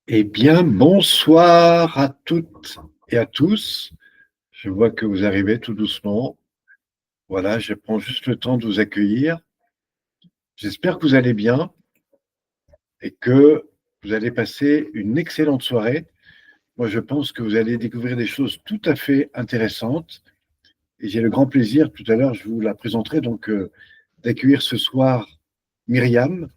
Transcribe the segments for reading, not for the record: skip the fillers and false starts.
Eh bien, bonsoir à toutes et à tous. Je vois que vous arrivez tout doucement. Voilà, je prends juste le temps de vous accueillir. J'espère que vous allez bien et que vous allez passer une excellente soirée. Moi, je pense que vous allez découvrir des choses tout à fait intéressantes et j'ai le grand plaisir, tout à l'heure, je vous la présenterai, d'accueillir ce soir Myriam,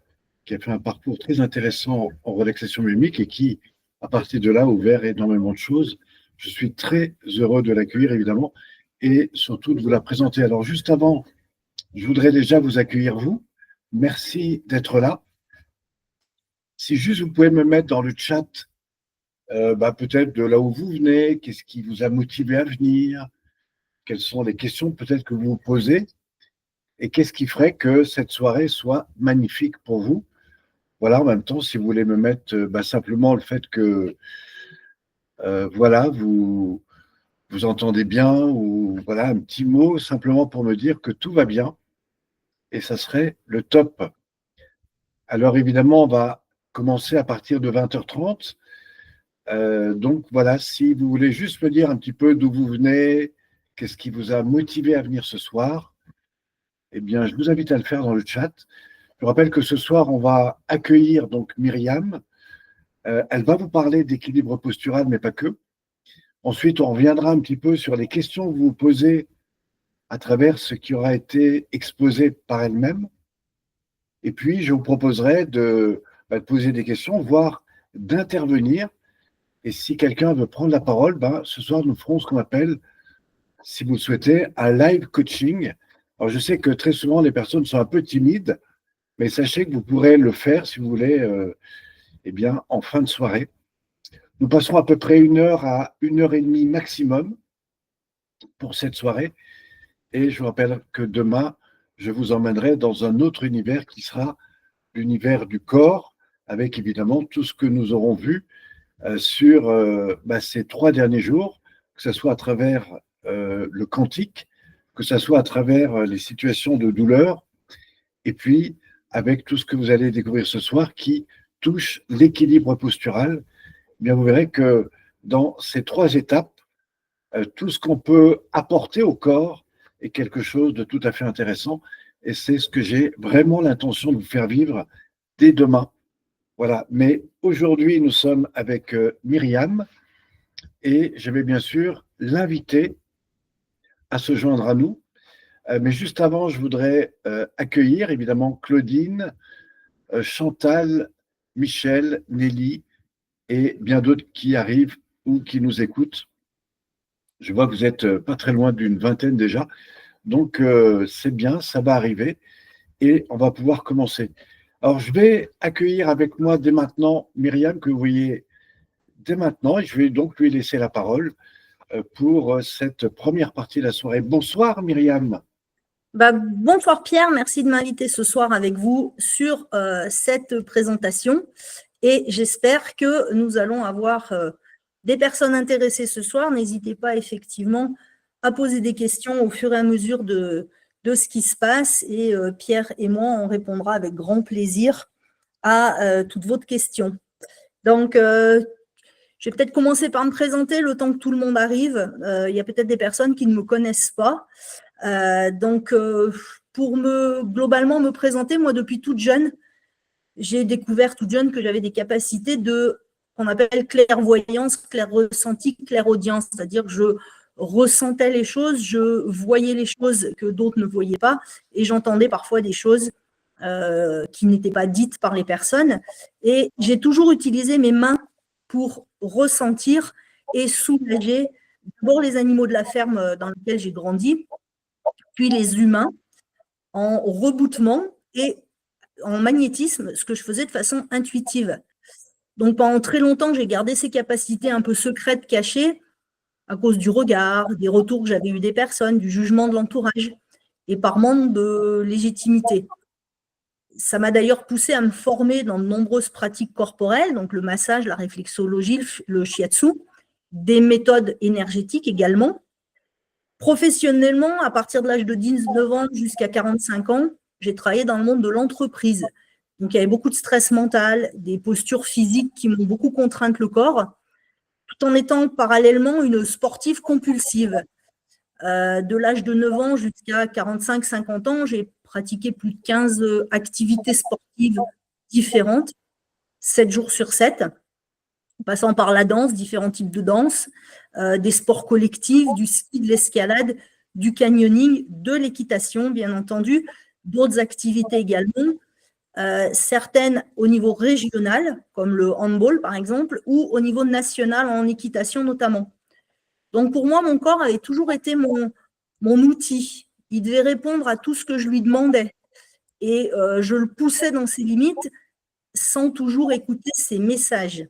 qui a fait un parcours très intéressant en relaxation mimique et qui, à partir de là, a ouvert énormément de choses. Je suis très heureux de l'accueillir, évidemment, et surtout de vous la présenter. Alors, juste avant, je voudrais déjà vous accueillir, vous. Merci d'être là. Si juste vous pouvez me mettre dans le chat, peut-être de là où vous venez, qu'est-ce qui vous a motivé à venir, quelles sont les questions peut-être que vous vous posez, et qu'est-ce qui ferait que cette soirée soit magnifique pour vous. Voilà, en même temps, si vous voulez me mettre simplement le fait que voilà, vous entendez bien, ou voilà, un petit mot simplement pour me dire que tout va bien, et ça serait le top. Alors évidemment, on va commencer à partir de 20h30. Donc voilà, si vous voulez juste me dire un petit peu d'où vous venez, qu'est-ce qui vous a motivé à venir ce soir, eh bien, je vous invite à le faire dans le chat. Je rappelle que ce soir, on va accueillir donc Myriam. Elle va vous parler d'équilibre postural, mais pas que. Ensuite, on reviendra un petit peu sur les questions que vous vous posez à travers ce qui aura été exposé par elle-même. Et puis, je vous proposerai de poser des questions, voire d'intervenir. Et si quelqu'un veut prendre la parole, ce soir, nous ferons ce qu'on appelle, si vous le souhaitez, un live coaching. Alors, je sais que très souvent, les personnes sont un peu timides, mais sachez que vous pourrez le faire, si vous voulez, en fin de soirée. Nous passerons à peu près 1 heure à 1 heure et demie maximum pour cette soirée. Et je vous rappelle que demain, je vous emmènerai dans un autre univers qui sera l'univers du corps, avec évidemment tout ce que nous aurons vu sur ces 3 derniers jours, que ce soit à travers le quantique, que ce soit à travers les situations de douleur, et puis avec tout ce que vous allez découvrir ce soir qui touche l'équilibre postural. Eh bien, vous verrez que dans ces 3 étapes, tout ce qu'on peut apporter au corps est quelque chose de tout à fait intéressant. Et c'est ce que j'ai vraiment l'intention de vous faire vivre dès demain. Voilà. Mais aujourd'hui, nous sommes avec Myriam et je vais bien sûr l'inviter à se joindre à nous. Mais juste avant, je voudrais accueillir évidemment Claudine, Chantal, Michel, Nelly et bien d'autres qui arrivent ou qui nous écoutent. Je vois que vous êtes pas très loin d'une vingtaine déjà. Donc, c'est bien, ça va arriver et on va pouvoir commencer. Alors, je vais accueillir avec moi dès maintenant Myriam, que vous voyez dès maintenant, et je vais donc lui laisser la parole pour cette première partie de la soirée. Bonsoir Myriam. Bonsoir Pierre, merci de m'inviter ce soir avec vous sur cette présentation et j'espère que nous allons avoir des personnes intéressées ce soir. N'hésitez pas effectivement à poser des questions au fur et à mesure de ce qui se passe et Pierre et moi, on répondra avec grand plaisir à toutes vos questions. Donc, je vais peut-être commencer par me présenter le temps que tout le monde arrive. Il y a peut-être des personnes qui ne me connaissent pas. Pour globalement me présenter, moi, depuis toute jeune, j'ai découvert toute jeune que j'avais des capacités qu'on appelle clairvoyance, clair-ressenti, clairaudience, c'est-à-dire que je ressentais les choses, je voyais les choses que d'autres ne voyaient pas et j'entendais parfois des choses qui n'étaient pas dites par les personnes. Et j'ai toujours utilisé mes mains pour ressentir et soulager d'abord les animaux de la ferme dans lesquels j'ai grandi, puis les humains en reboutement et en magnétisme, ce que je faisais de façon intuitive. Donc pendant très longtemps, j'ai gardé ces capacités un peu secrètes, cachées, à cause du regard, des retours que j'avais eu des personnes, du jugement de l'entourage, et par manque de légitimité. Ça m'a d'ailleurs poussé à me former dans de nombreuses pratiques corporelles, donc le massage, la réflexologie, le shiatsu, des méthodes énergétiques également. Professionnellement, à partir de l'âge de 19 ans jusqu'à 45 ans, j'ai travaillé dans le monde de l'entreprise. Donc, il y avait beaucoup de stress mental, des postures physiques qui m'ont beaucoup contraint le corps, tout en étant parallèlement une sportive compulsive. De l'âge de 9 ans jusqu'à 45-50 ans, j'ai pratiqué plus de 15 activités sportives différentes, 7 jours sur 7, passant par la danse, différents types de danse, des sports collectifs, du ski, de l'escalade, du canyoning, de l'équitation, bien entendu, d'autres activités également, certaines au niveau régional, comme le handball par exemple, ou au niveau national en équitation notamment. Donc pour moi, mon corps avait toujours été mon outil. Il devait répondre à tout ce que je lui demandais. Et je le poussais dans ses limites sans toujours écouter ses messages.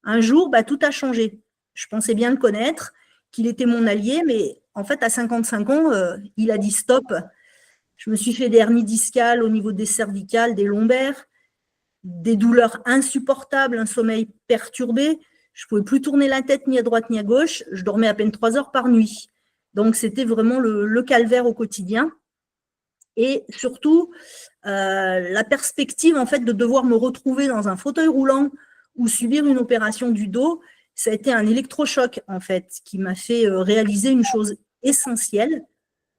Un jour, tout a changé. Je pensais bien le connaître, qu'il était mon allié, mais en fait, à 55 ans, il a dit stop. Je me suis fait des hernies discales au niveau des cervicales, des lombaires, des douleurs insupportables, un sommeil perturbé. Je ne pouvais plus tourner la tête ni à droite ni à gauche. Je dormais à peine 3 heures par nuit. Donc, c'était vraiment le calvaire au quotidien. Et surtout, la perspective en fait, de devoir me retrouver dans un fauteuil roulant ou subir une opération du dos, ça a été un électrochoc en fait, qui m'a fait réaliser une chose essentielle,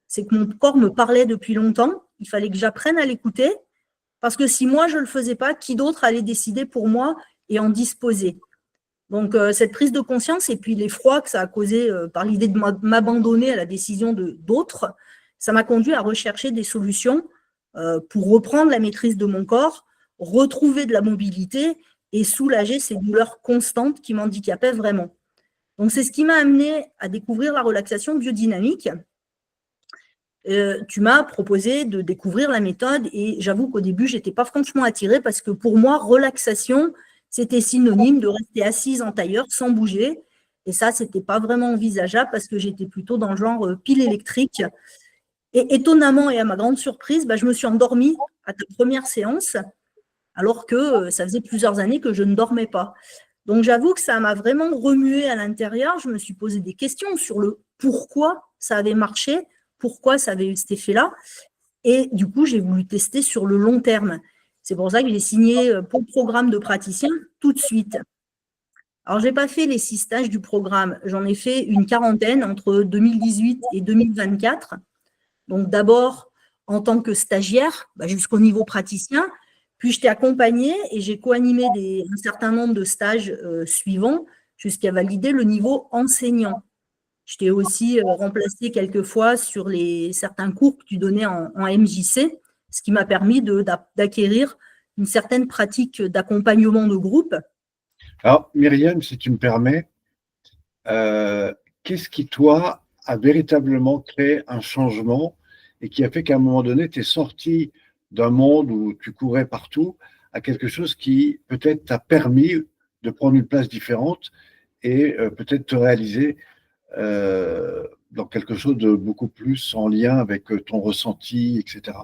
c'est que mon corps me parlait depuis longtemps, il fallait que j'apprenne à l'écouter, parce que si moi je ne le faisais pas, qui d'autre allait décider pour moi et en disposer? Donc cette prise de conscience et puis l'effroi que ça a causé par l'idée de m'abandonner à la décision d'autres, ça m'a conduit à rechercher des solutions pour reprendre la maîtrise de mon corps, retrouver de la mobilité et soulager ces douleurs constantes qui m'handicapaient vraiment. Donc, c'est ce qui m'a amené à découvrir la relaxation biodynamique. Tu m'as proposé de découvrir la méthode et j'avoue qu'au début, je n'étais pas franchement attirée parce que pour moi, relaxation, c'était synonyme de rester assise en tailleur sans bouger. Et ça, ce n'était pas vraiment envisageable parce que j'étais plutôt dans le genre pile électrique. Et étonnamment et à ma grande surprise, je me suis endormie à ta première séance alors que ça faisait plusieurs années que je ne dormais pas. Donc, j'avoue que ça m'a vraiment remué à l'intérieur. Je me suis posé des questions sur le pourquoi ça avait marché, pourquoi ça avait eu cet effet-là. Et du coup, j'ai voulu tester sur le long terme. C'est pour ça que j'ai signé pour le programme de praticien tout de suite. Alors, je n'ai pas fait les 6 stages du programme. J'en ai fait une quarantaine entre 2018 et 2024. Donc, d'abord, en tant que stagiaire, jusqu'au niveau praticien, puis je t'ai accompagnée et j'ai co-animé un certain nombre de stages suivants jusqu'à valider le niveau enseignant. Je t'ai aussi remplacé quelques fois sur certains cours que tu donnais en MJC, ce qui m'a permis d'acquérir une certaine pratique d'accompagnement de groupe. Alors, Myriam, si tu me permets, qu'est-ce qui, toi, a véritablement créé un changement et qui a fait qu'à un moment donné, tu es sorti d'un monde où tu courais partout à quelque chose qui peut-être t'a permis de prendre une place différente et peut-être te réaliser dans quelque chose de beaucoup plus en lien avec ton ressenti, etc.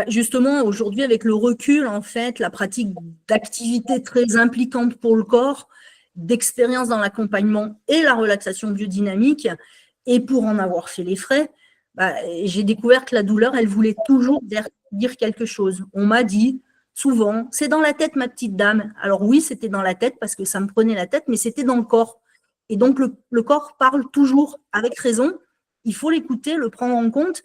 Justement, aujourd'hui, avec le recul, en fait, la pratique d'activités très impliquantes pour le corps, d'expérience dans l'accompagnement et la relaxation biodynamique, et pour en avoir fait les frais, j'ai découvert que la douleur, elle voulait toujours dire quelque chose. On m'a dit souvent, c'est dans la tête, ma petite dame. Alors oui, c'était dans la tête parce que ça me prenait la tête, mais c'était dans le corps. Et donc, le corps parle toujours avec raison. Il faut l'écouter, le prendre en compte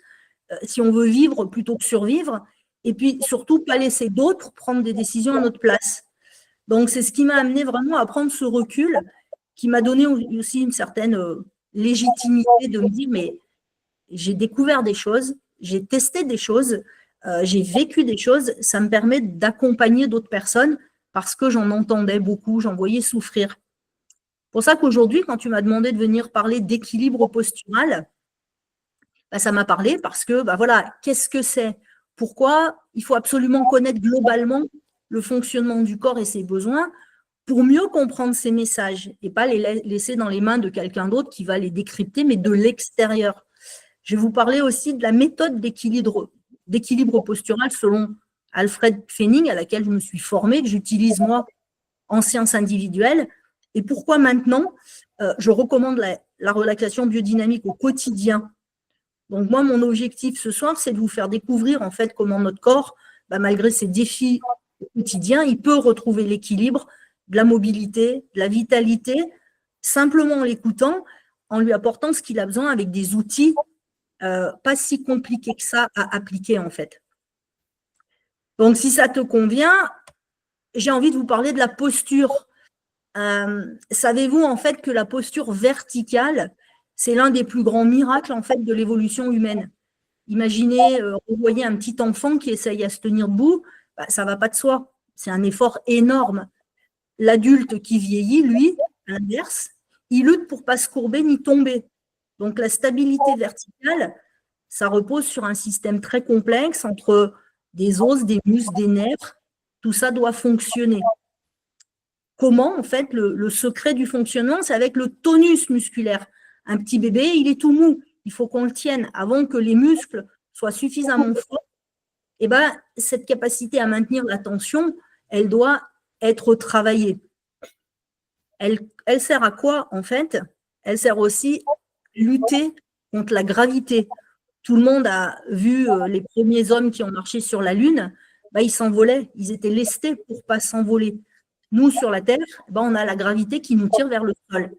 si on veut vivre plutôt que survivre. Et puis, surtout, pas laisser d'autres prendre des décisions à notre place. Donc, c'est ce qui m'a amené vraiment à prendre ce recul, qui m'a donné aussi une certaine légitimité de me dire, mais j'ai découvert des choses, j'ai testé des choses, j'ai vécu des choses, ça me permet d'accompagner d'autres personnes parce que j'en entendais beaucoup, j'en voyais souffrir. C'est pour ça qu'aujourd'hui, quand tu m'as demandé de venir parler d'équilibre postural, ça m'a parlé parce que, voilà, qu'est-ce que c'est? Pourquoi il faut absolument connaître globalement le fonctionnement du corps et ses besoins pour mieux comprendre ces messages et pas les laisser dans les mains de quelqu'un d'autre qui va les décrypter, mais de l'extérieur. Je vais vous parler aussi de la méthode d'équilibre postural selon Alfred Fenning, à laquelle je me suis formée, que j'utilise moi en séance individuelle. Et pourquoi maintenant, je recommande la relaxation biodynamique au quotidien. Donc moi, mon objectif ce soir, c'est de vous faire découvrir en fait comment notre corps malgré ses défis quotidiens, il peut retrouver l'équilibre, de la mobilité, de la vitalité, simplement en l'écoutant, en lui apportant ce qu'il a besoin avec des outils pas si compliqués que ça à appliquer en fait. Donc, si ça te convient, j'ai envie de vous parler de la posture. Savez-vous en fait que la posture verticale, c'est l'un des plus grands miracles en fait de l'évolution humaine. Imaginez, vous voyez un petit enfant qui essaye à se tenir debout, ça ne va pas de soi. C'est un effort énorme. L'adulte qui vieillit, lui, à l'inverse, il lutte pour ne pas se courber ni tomber. Donc, la stabilité verticale, ça repose sur un système très complexe entre des os, des muscles, des nerfs. Tout ça doit fonctionner. Comment, en fait, le secret du fonctionnement, c'est avec le tonus musculaire. Un petit bébé, il est tout mou. Il faut qu'on le tienne avant que les muscles soient suffisamment forts. Et cette capacité à maintenir la tension, elle doit être travaillée. Elle sert à quoi, en fait? Elle sert aussi à lutter contre la gravité. Tout le monde a vu les premiers hommes qui ont marché sur la Lune, ils s'envolaient, ils étaient lestés pour ne pas s'envoler. Nous, sur la Terre, on a la gravité qui nous tire vers le sol.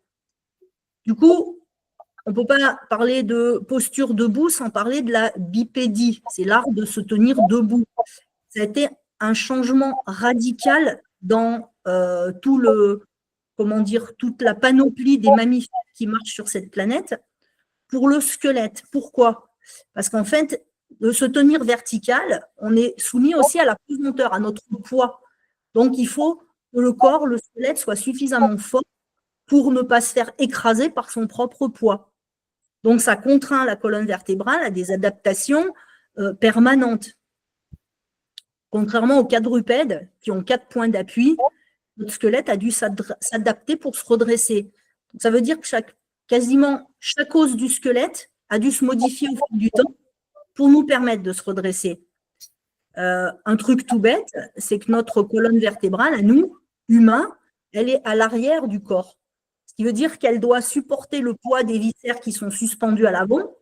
Du coup, on ne peut pas parler de posture debout sans parler de la bipédie. C'est l'art de se tenir debout. Ça a été un changement radical dans toute la panoplie des mammifères qui marchent sur cette planète. Pour le squelette, pourquoi? Parce qu'en fait, de se tenir vertical, on est soumis aussi à la pesanteur, à notre poids. Donc, il faut que le corps, le squelette, soit suffisamment fort pour ne pas se faire écraser par son propre poids. Donc, ça contraint la colonne vertébrale à des adaptations permanentes. Contrairement aux quadrupèdes qui ont 4 points d'appui, notre squelette a dû s'adapter pour se redresser. Donc, ça veut dire que quasiment chaque os du squelette a dû se modifier au fil du temps pour nous permettre de se redresser. Un truc tout bête, c'est que notre colonne vertébrale, à nous, humains, elle est à l'arrière du corps. Ce qui veut dire qu'elle doit supporter le poids des viscères qui sont suspendus à l'avant.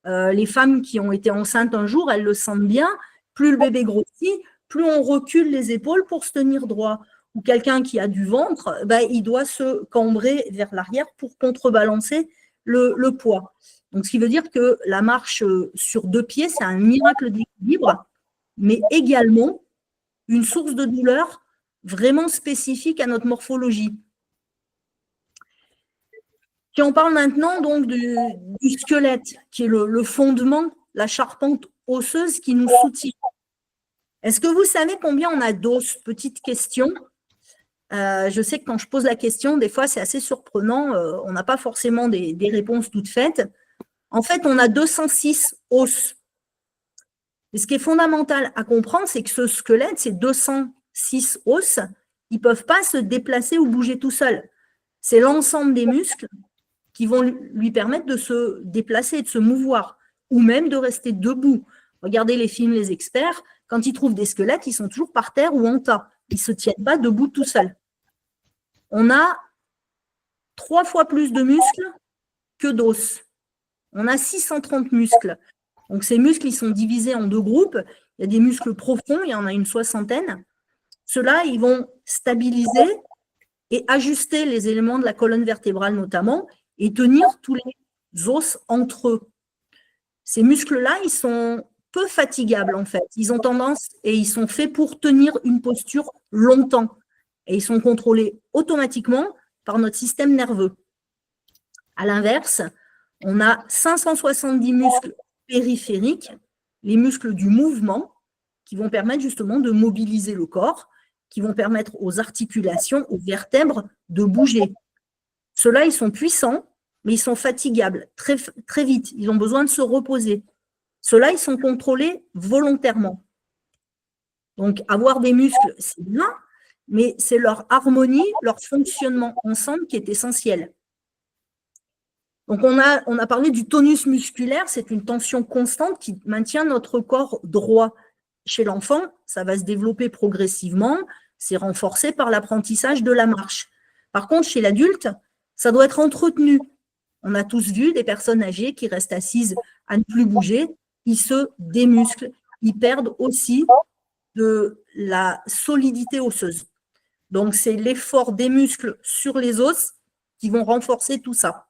Les femmes qui ont été enceintes un jour, elles le sentent bien. Plus le bébé grossit, plus on recule les épaules pour se tenir droit. Ou quelqu'un qui a du ventre, il doit se cambrer vers l'arrière pour contrebalancer le poids. Donc, ce qui veut dire que la marche sur 2 pieds, c'est un miracle d'équilibre, mais également une source de douleur vraiment spécifique à notre morphologie. Si on parle maintenant donc du squelette, qui est le fondement, la charpente osseuse qui nous soutient. Est-ce que vous savez combien on a d'os? Petite question. Je sais que quand je pose la question, des fois, c'est assez surprenant. On n'a pas forcément des réponses toutes faites. En fait, on a 206 os. Et ce qui est fondamental à comprendre, c'est que ce squelette, ces 206 os, ils ne peuvent pas se déplacer ou bouger tout seuls. C'est l'ensemble des muscles qui vont lui permettre de se déplacer, de se mouvoir, ou même de rester debout. Regardez les films, les experts, quand ils trouvent des squelettes, ils sont toujours par terre ou en tas. Ils ne se tiennent pas debout tout seuls. On a 3 fois plus de muscles que d'os. On a 630 muscles. Donc, ces muscles, ils sont divisés en 2 groupes. Il y a des muscles profonds, il y en a une 60aine. Ceux-là, ils vont stabiliser et ajuster les éléments de la colonne vertébrale notamment et tenir tous les os entre eux. Ces muscles-là, ils sont peu fatigables en fait. Ils ont tendance et ils sont faits pour tenir une posture longtemps. Et ils sont contrôlés automatiquement par notre système nerveux. À l'inverse, on a 570 muscles périphériques, les muscles du mouvement, qui vont permettre justement de mobiliser le corps, qui vont permettre aux articulations, aux vertèbres de bouger. Ceux-là, ils sont puissants, mais ils sont fatigables très, très vite. Ils ont besoin de se reposer. Ceux-là, ils sont contrôlés volontairement. Donc, avoir des muscles, c'est bien, mais c'est leur harmonie, leur fonctionnement ensemble qui est essentiel. Donc, on a parlé du tonus musculaire, c'est une tension constante qui maintient notre corps droit. Chez l'enfant, ça va se développer progressivement, c'est renforcé par l'apprentissage de la marche. Par contre, chez l'adulte, ça doit être entretenu. On a tous vu des personnes âgées qui restent assises à ne plus bouger, ils se démusclent, ils perdent aussi de la solidité osseuse. Donc, c'est l'effort des muscles sur les os qui vont renforcer tout ça.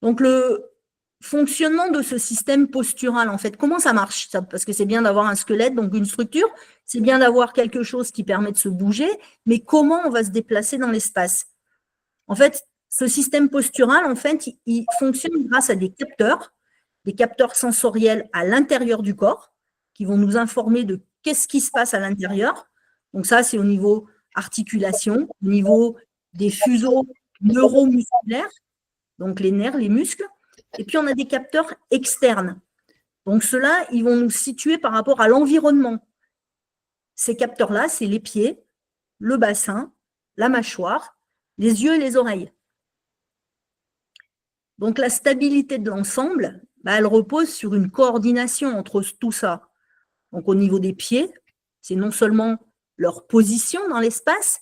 Donc, le fonctionnement de ce système postural, en fait, comment ça marche? Parce que c'est bien d'avoir un squelette, donc une structure, c'est bien d'avoir quelque chose qui permet de se bouger, mais comment on va se déplacer dans l'espace? En fait, ce système postural, en fait, il fonctionne grâce à des capteurs sensoriels à l'intérieur du corps, qui vont nous informer de qu'est-ce qui se passe à l'intérieur. Donc ça, c'est au niveau articulation, au niveau des fuseaux neuromusculaires, donc les nerfs, les muscles. Et puis, on a des capteurs externes. Donc, ceux-là, ils vont nous situer par rapport à l'environnement. Ces capteurs-là, c'est les pieds, le bassin, la mâchoire, les yeux et les oreilles. Donc, la stabilité de l'ensemble, elle repose sur une coordination entre tout ça. Donc, au niveau des pieds, c'est non seulement leur position dans l'espace,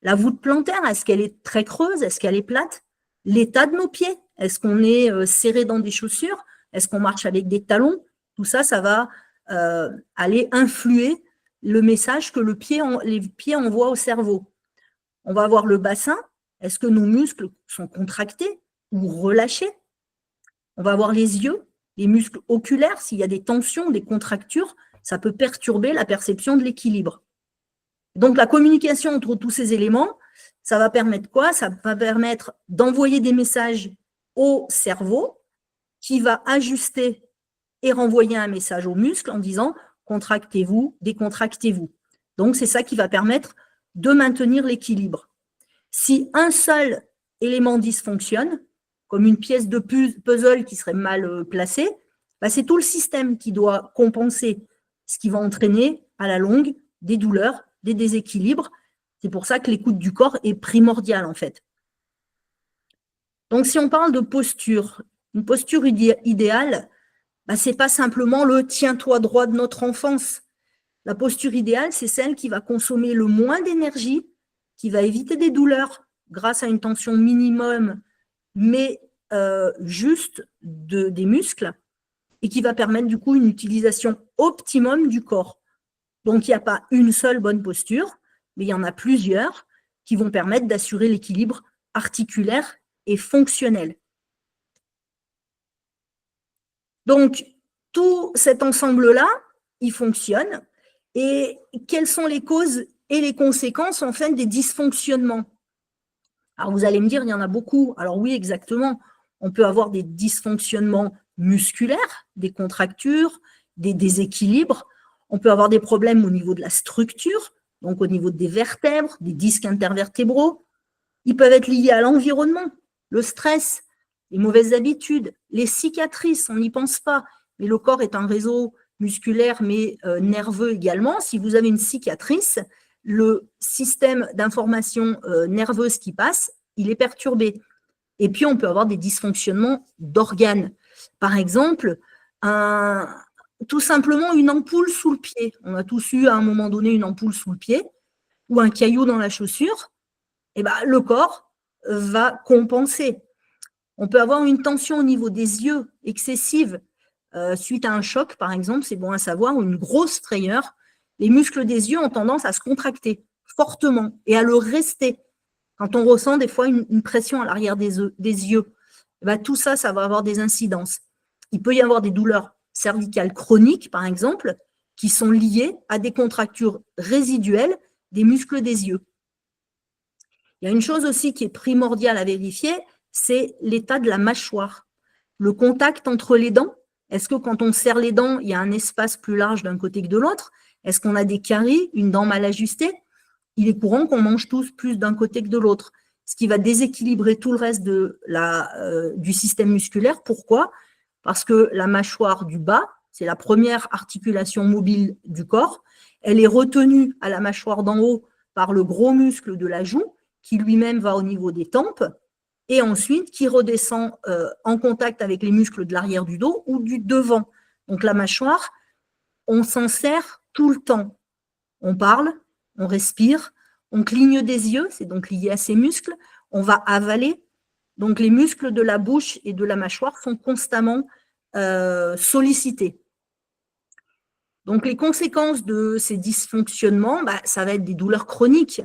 la voûte plantaire, est-ce qu'elle est très creuse, est-ce qu'elle est plate? L'état de nos pieds, est-ce qu'on est serré dans des chaussures? Est-ce qu'on marche avec des talons? Tout ça, ça va aller influer le message que les pieds envoient au cerveau. On va avoir le bassin. Est-ce que nos muscles sont contractés ou relâchés? On va avoir les yeux, les muscles oculaires. S'il y a des tensions, des contractures, ça peut perturber la perception de l'équilibre. Donc, la communication entre tous ces éléments, ça va permettre quoi? Ça va permettre d'envoyer des messages au cerveau qui va ajuster et renvoyer un message aux muscles en disant contractez-vous, décontractez-vous. Donc, c'est ça qui va permettre de maintenir l'équilibre. Si un seul élément dysfonctionne, comme une pièce de puzzle qui serait mal placée, c'est tout le système qui doit compenser, ce qui va entraîner à la longue des douleurs, des déséquilibres. C'est pour ça que l'écoute du corps est primordiale, en fait. Donc, si on parle de posture, une posture idéale, ce n'est pas simplement le « tiens-toi droit » de notre enfance. La posture idéale, c'est celle qui va consommer le moins d'énergie, qui va éviter des douleurs grâce à une tension minimum, mais juste des muscles, et qui va permettre du coup une utilisation optimum du corps. Donc, il n'y a pas une seule bonne posture, mais il y en a plusieurs qui vont permettre d'assurer l'équilibre articulaire et fonctionnel. Donc, tout cet ensemble-là, il fonctionne. Et quelles sont les causes et les conséquences, en fait, des dysfonctionnements? Alors, vous allez me dire, il y en a beaucoup. Alors oui, exactement. On peut avoir des dysfonctionnements musculaires, des contractures, des déséquilibres. On peut avoir des problèmes au niveau de la structure, donc au niveau des vertèbres, des disques intervertébraux. Ils peuvent être liés à l'environnement, le stress, les mauvaises habitudes, les cicatrices, on n'y pense pas. Mais le corps est un réseau musculaire, mais nerveux également. Si vous avez une cicatrice, le système d'information nerveuse qui passe, il est perturbé. Et puis, on peut avoir des dysfonctionnements d'organes. Par exemple, tout simplement une ampoule sous le pied. On a tous eu à un moment donné une ampoule sous le pied ou un caillou dans la chaussure. Et le corps va compenser. On peut avoir une tension au niveau des yeux excessive suite à un choc, par exemple, c'est bon à savoir, ou une grosse frayeur. Les muscles des yeux ont tendance à se contracter fortement et à le rester. Quand on ressent des fois une pression à l'arrière des yeux, tout ça, ça va avoir des incidences. Il peut y avoir des douleurs cervicales chroniques, par exemple, qui sont liées à des contractures résiduelles des muscles des yeux. Il y a une chose aussi qui est primordiale à vérifier, c'est l'état de la mâchoire. Le contact entre les dents, est-ce que quand on serre les dents, il y a un espace plus large d'un côté que de l'autre? Est-ce qu'on a des caries, une dent mal ajustée? Il est courant qu'on mange tous plus d'un côté que de l'autre, ce qui va déséquilibrer tout le reste du système musculaire. Pourquoi? Parce que la mâchoire du bas, c'est la première articulation mobile du corps. Elle est retenue à la mâchoire d'en haut par le gros muscle de la joue, qui lui-même va au niveau des tempes, et ensuite qui redescend en contact avec les muscles de l'arrière du dos ou du devant. Donc la mâchoire, on s'en sert tout le temps. On parle, on respire, on cligne des yeux, c'est donc lié à ces muscles, on va avaler. Donc les muscles de la bouche et de la mâchoire sont constamment sollicités. Donc, les conséquences de ces dysfonctionnements, ça va être des douleurs chroniques,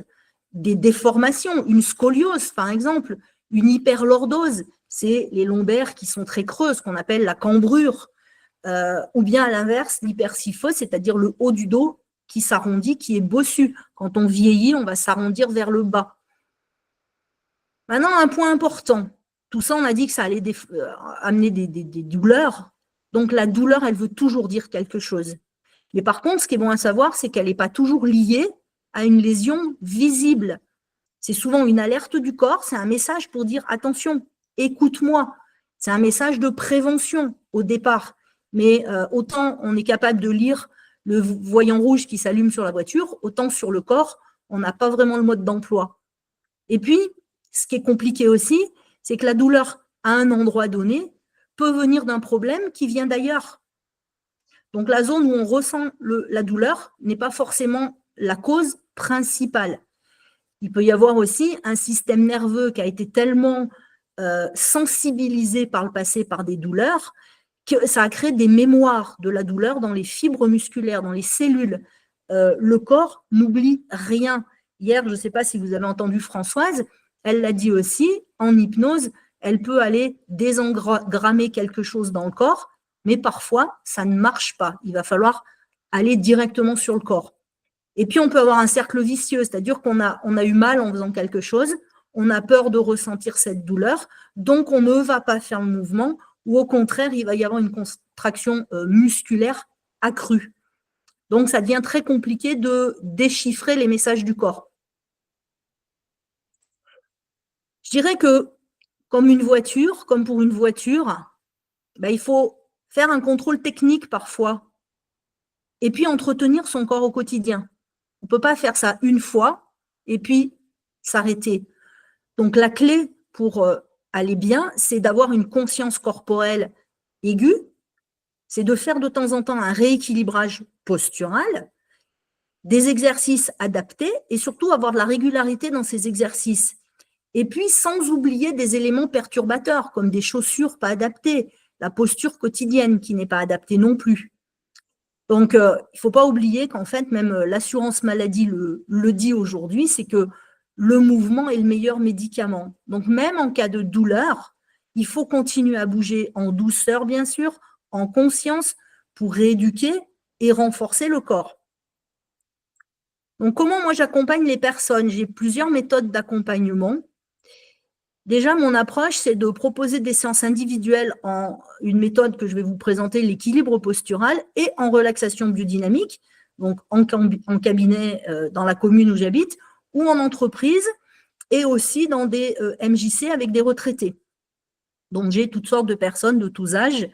des déformations, une scoliose, par exemple, une hyperlordose, c'est les lombaires qui sont très creux, ce qu'on appelle la cambrure, ou bien à l'inverse, l'hypersyphose, c'est-à-dire le haut du dos qui s'arrondit, qui est bossu. Quand on vieillit, on va s'arrondir vers le bas. Maintenant, un point important. Tout ça, on a dit que ça allait amener des douleurs. Donc, la douleur, elle veut toujours dire quelque chose. Mais par contre, ce qui est bon à savoir, c'est qu'elle n'est pas toujours liée à une lésion visible. C'est souvent une alerte du corps, c'est un message pour dire « attention, écoute-moi ». C'est un message de prévention au départ. Mais autant on est capable de lire le voyant rouge qui s'allume sur la voiture, autant sur le corps, on n'a pas vraiment le mode d'emploi. Et puis, ce qui est compliqué aussi, c'est que la douleur à un endroit donné peut venir d'un problème qui vient d'ailleurs. Donc, la zone où on ressent la douleur n'est pas forcément la cause principale. Il peut y avoir aussi un système nerveux qui a été tellement sensibilisé par le passé par des douleurs que ça a créé des mémoires de la douleur dans les fibres musculaires, dans les cellules. Le corps n'oublie rien. Hier, je ne sais pas si vous avez entendu Françoise, elle l'a dit aussi, en hypnose, elle peut aller désengrammer quelque chose dans le corps, mais parfois, ça ne marche pas. Il va falloir aller directement sur le corps. Et puis, on peut avoir un cercle vicieux, c'est-à-dire qu'on a eu mal en faisant quelque chose, on a peur de ressentir cette douleur, donc on ne va pas faire le mouvement, ou au contraire, il va y avoir une contraction musculaire accrue. Donc, ça devient très compliqué de déchiffrer les messages du corps. Je dirais que, comme pour une voiture, il faut faire un contrôle technique parfois, et puis entretenir son corps au quotidien. On ne peut pas faire ça une fois et puis s'arrêter. Donc, la clé pour aller bien, c'est d'avoir une conscience corporelle aiguë, c'est de faire de temps en temps un rééquilibrage postural, des exercices adaptés et surtout avoir de la régularité dans ces exercices. Et puis, sans oublier des éléments perturbateurs comme des chaussures pas adaptées, la posture quotidienne qui n'est pas adaptée non plus. Donc, il ne faut pas oublier qu'en fait, même l'assurance maladie le dit aujourd'hui, c'est que le mouvement est le meilleur médicament. Donc, même en cas de douleur, il faut continuer à bouger en douceur, bien sûr, en conscience, pour rééduquer et renforcer le corps. Donc, comment moi j'accompagne les personnes? J'ai plusieurs méthodes d'accompagnement. Déjà, mon approche, c'est de proposer des séances individuelles en une méthode que je vais vous présenter, l'équilibre postural, et en relaxation biodynamique, donc en cabinet dans la commune où j'habite, ou en entreprise, et aussi dans des MJC avec des retraités. Donc, j'ai toutes sortes de personnes de tous âges,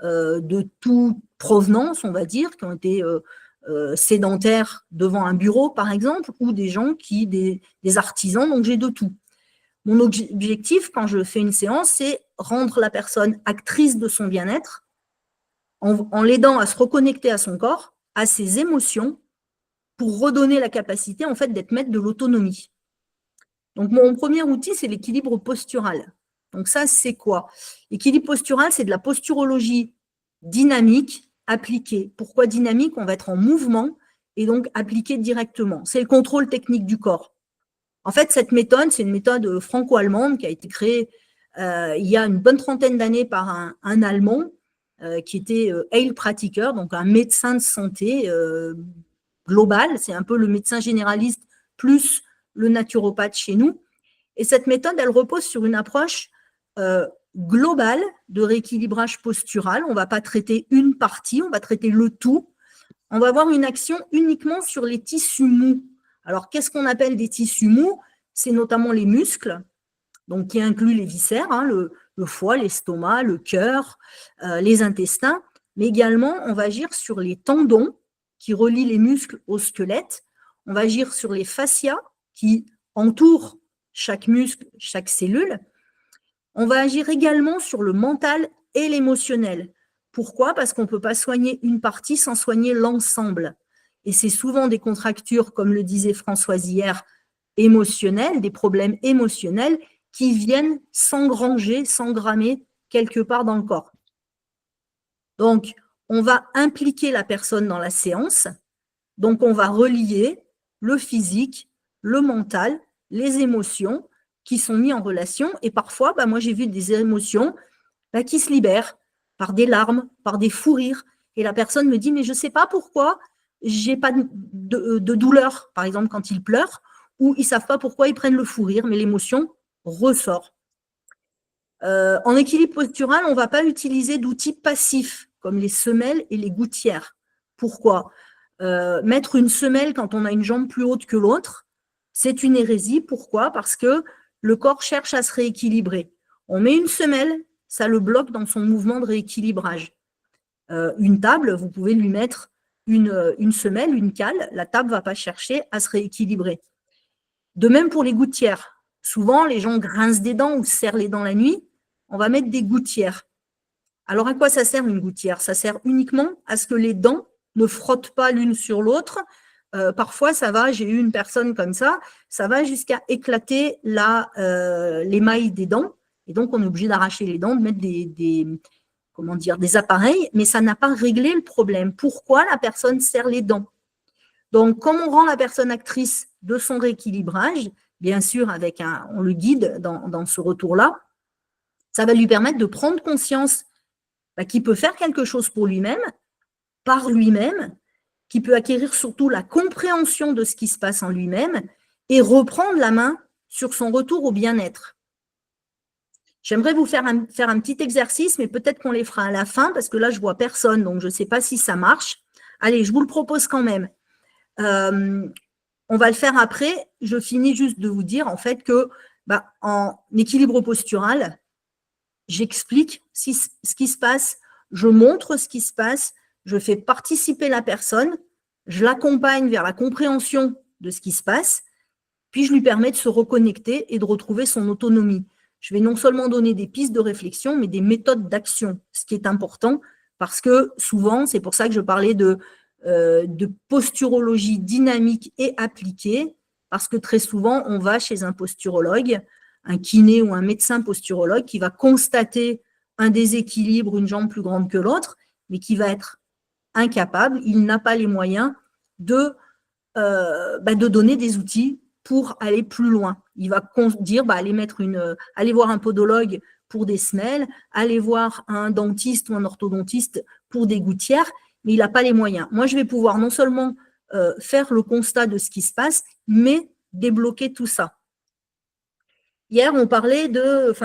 de toute provenance, on va dire, qui ont été sédentaires devant un bureau, par exemple, ou des gens des artisans, donc j'ai de tout. Mon objectif, quand je fais une séance, c'est rendre la personne actrice de son bien-être en l'aidant à se reconnecter à son corps, à ses émotions, pour redonner la capacité, en fait, d'être maître de l'autonomie. Donc, mon premier outil, c'est l'équilibre postural. Donc, ça, c'est quoi? L'équilibre postural, c'est de la posturologie dynamique appliquée. Pourquoi dynamique? On va être en mouvement et donc appliquée directement. C'est le contrôle technique du corps. En fait, cette méthode, c'est une méthode franco-allemande qui a été créée il y a une bonne trentaine d'années par un Allemand qui était Heilpraktiker, donc un médecin de santé global. C'est un peu le médecin généraliste plus le naturopathe chez nous. Et cette méthode, elle repose sur une approche globale de rééquilibrage postural. On ne va pas traiter une partie, on va traiter le tout. On va avoir une action uniquement sur les tissus mous. Alors, qu'est-ce qu'on appelle des tissus mous? C'est notamment les muscles, donc qui incluent les viscères, le foie, l'estomac, le cœur, les intestins, mais également, on va agir sur les tendons qui relient les muscles au squelette. On va agir sur les fascias qui entourent chaque muscle, chaque cellule. On va agir également sur le mental et l'émotionnel. Pourquoi? Parce qu'on ne peut pas soigner une partie sans soigner l'ensemble. Et c'est souvent des contractures, comme le disait Françoise hier, émotionnelles, des problèmes émotionnels qui viennent s'engranger, s'engrammer quelque part dans le corps. Donc, on va impliquer la personne dans la séance. Donc, on va relier le physique, le mental, les émotions qui sont mis en relation. Et parfois, moi, j'ai vu des émotions qui se libèrent par des larmes, par des fous rires. Et la personne me dit, mais je ne sais pas pourquoi j'ai pas de douleur, par exemple, quand ils pleurent, ou ils ne savent pas pourquoi ils prennent le fou rire, mais l'émotion ressort. En équilibre postural, on ne va pas utiliser d'outils passifs, comme les semelles et les gouttières. Pourquoi ? Mettre une semelle quand on a une jambe plus haute que l'autre, c'est une hérésie. Pourquoi ? Parce que le corps cherche à se rééquilibrer. On met une semelle, ça le bloque dans son mouvement de rééquilibrage. Une table, vous pouvez lui mettre une semelle, une cale, la table ne va pas chercher à se rééquilibrer. De même pour les gouttières. Souvent, les gens grincent des dents ou se serrent les dents la nuit, on va mettre des gouttières. Alors, à quoi ça sert une gouttière ? Ça sert uniquement à ce que les dents ne frottent pas l'une sur l'autre. Parfois, ça va, j'ai eu une personne comme ça va jusqu'à éclater l'émail des dents. Et donc, on est obligé d'arracher les dents, de mettre des appareils, mais ça n'a pas réglé le problème. Pourquoi la personne serre les dents ? Donc, comme on rend la personne actrice de son rééquilibrage, bien sûr, on le guide dans ce retour-là, ça va lui permettre de prendre conscience qu'il peut faire quelque chose pour lui-même, par lui-même, qu'il peut acquérir surtout la compréhension de ce qui se passe en lui-même et reprendre la main sur son retour au bien-être. J'aimerais vous faire un petit exercice, mais peut-être qu'on les fera à la fin, parce que là, je ne vois personne, donc je ne sais pas si ça marche. Allez, je vous le propose quand même. On va le faire après. Je finis juste de vous dire en fait que en équilibre postural, j'explique ce qui se passe, je montre ce qui se passe, je fais participer la personne, je l'accompagne vers la compréhension de ce qui se passe, puis je lui permets de se reconnecter et de retrouver son autonomie. Je vais non seulement donner des pistes de réflexion, mais des méthodes d'action, ce qui est important, parce que souvent, c'est pour ça que je parlais de posturologie dynamique et appliquée, parce que très souvent, on va chez un posturologue, un kiné ou un médecin posturologue qui va constater un déséquilibre, une jambe plus grande que l'autre, mais qui va être incapable, il n'a pas les moyens de donner des outils pour aller plus loin. Il va dire, allez voir un podologue pour des semelles, allez voir un dentiste ou un orthodontiste pour des gouttières, mais il n'a pas les moyens. Moi, je vais pouvoir non seulement faire le constat de ce qui se passe, mais débloquer tout ça. Hier, on parlait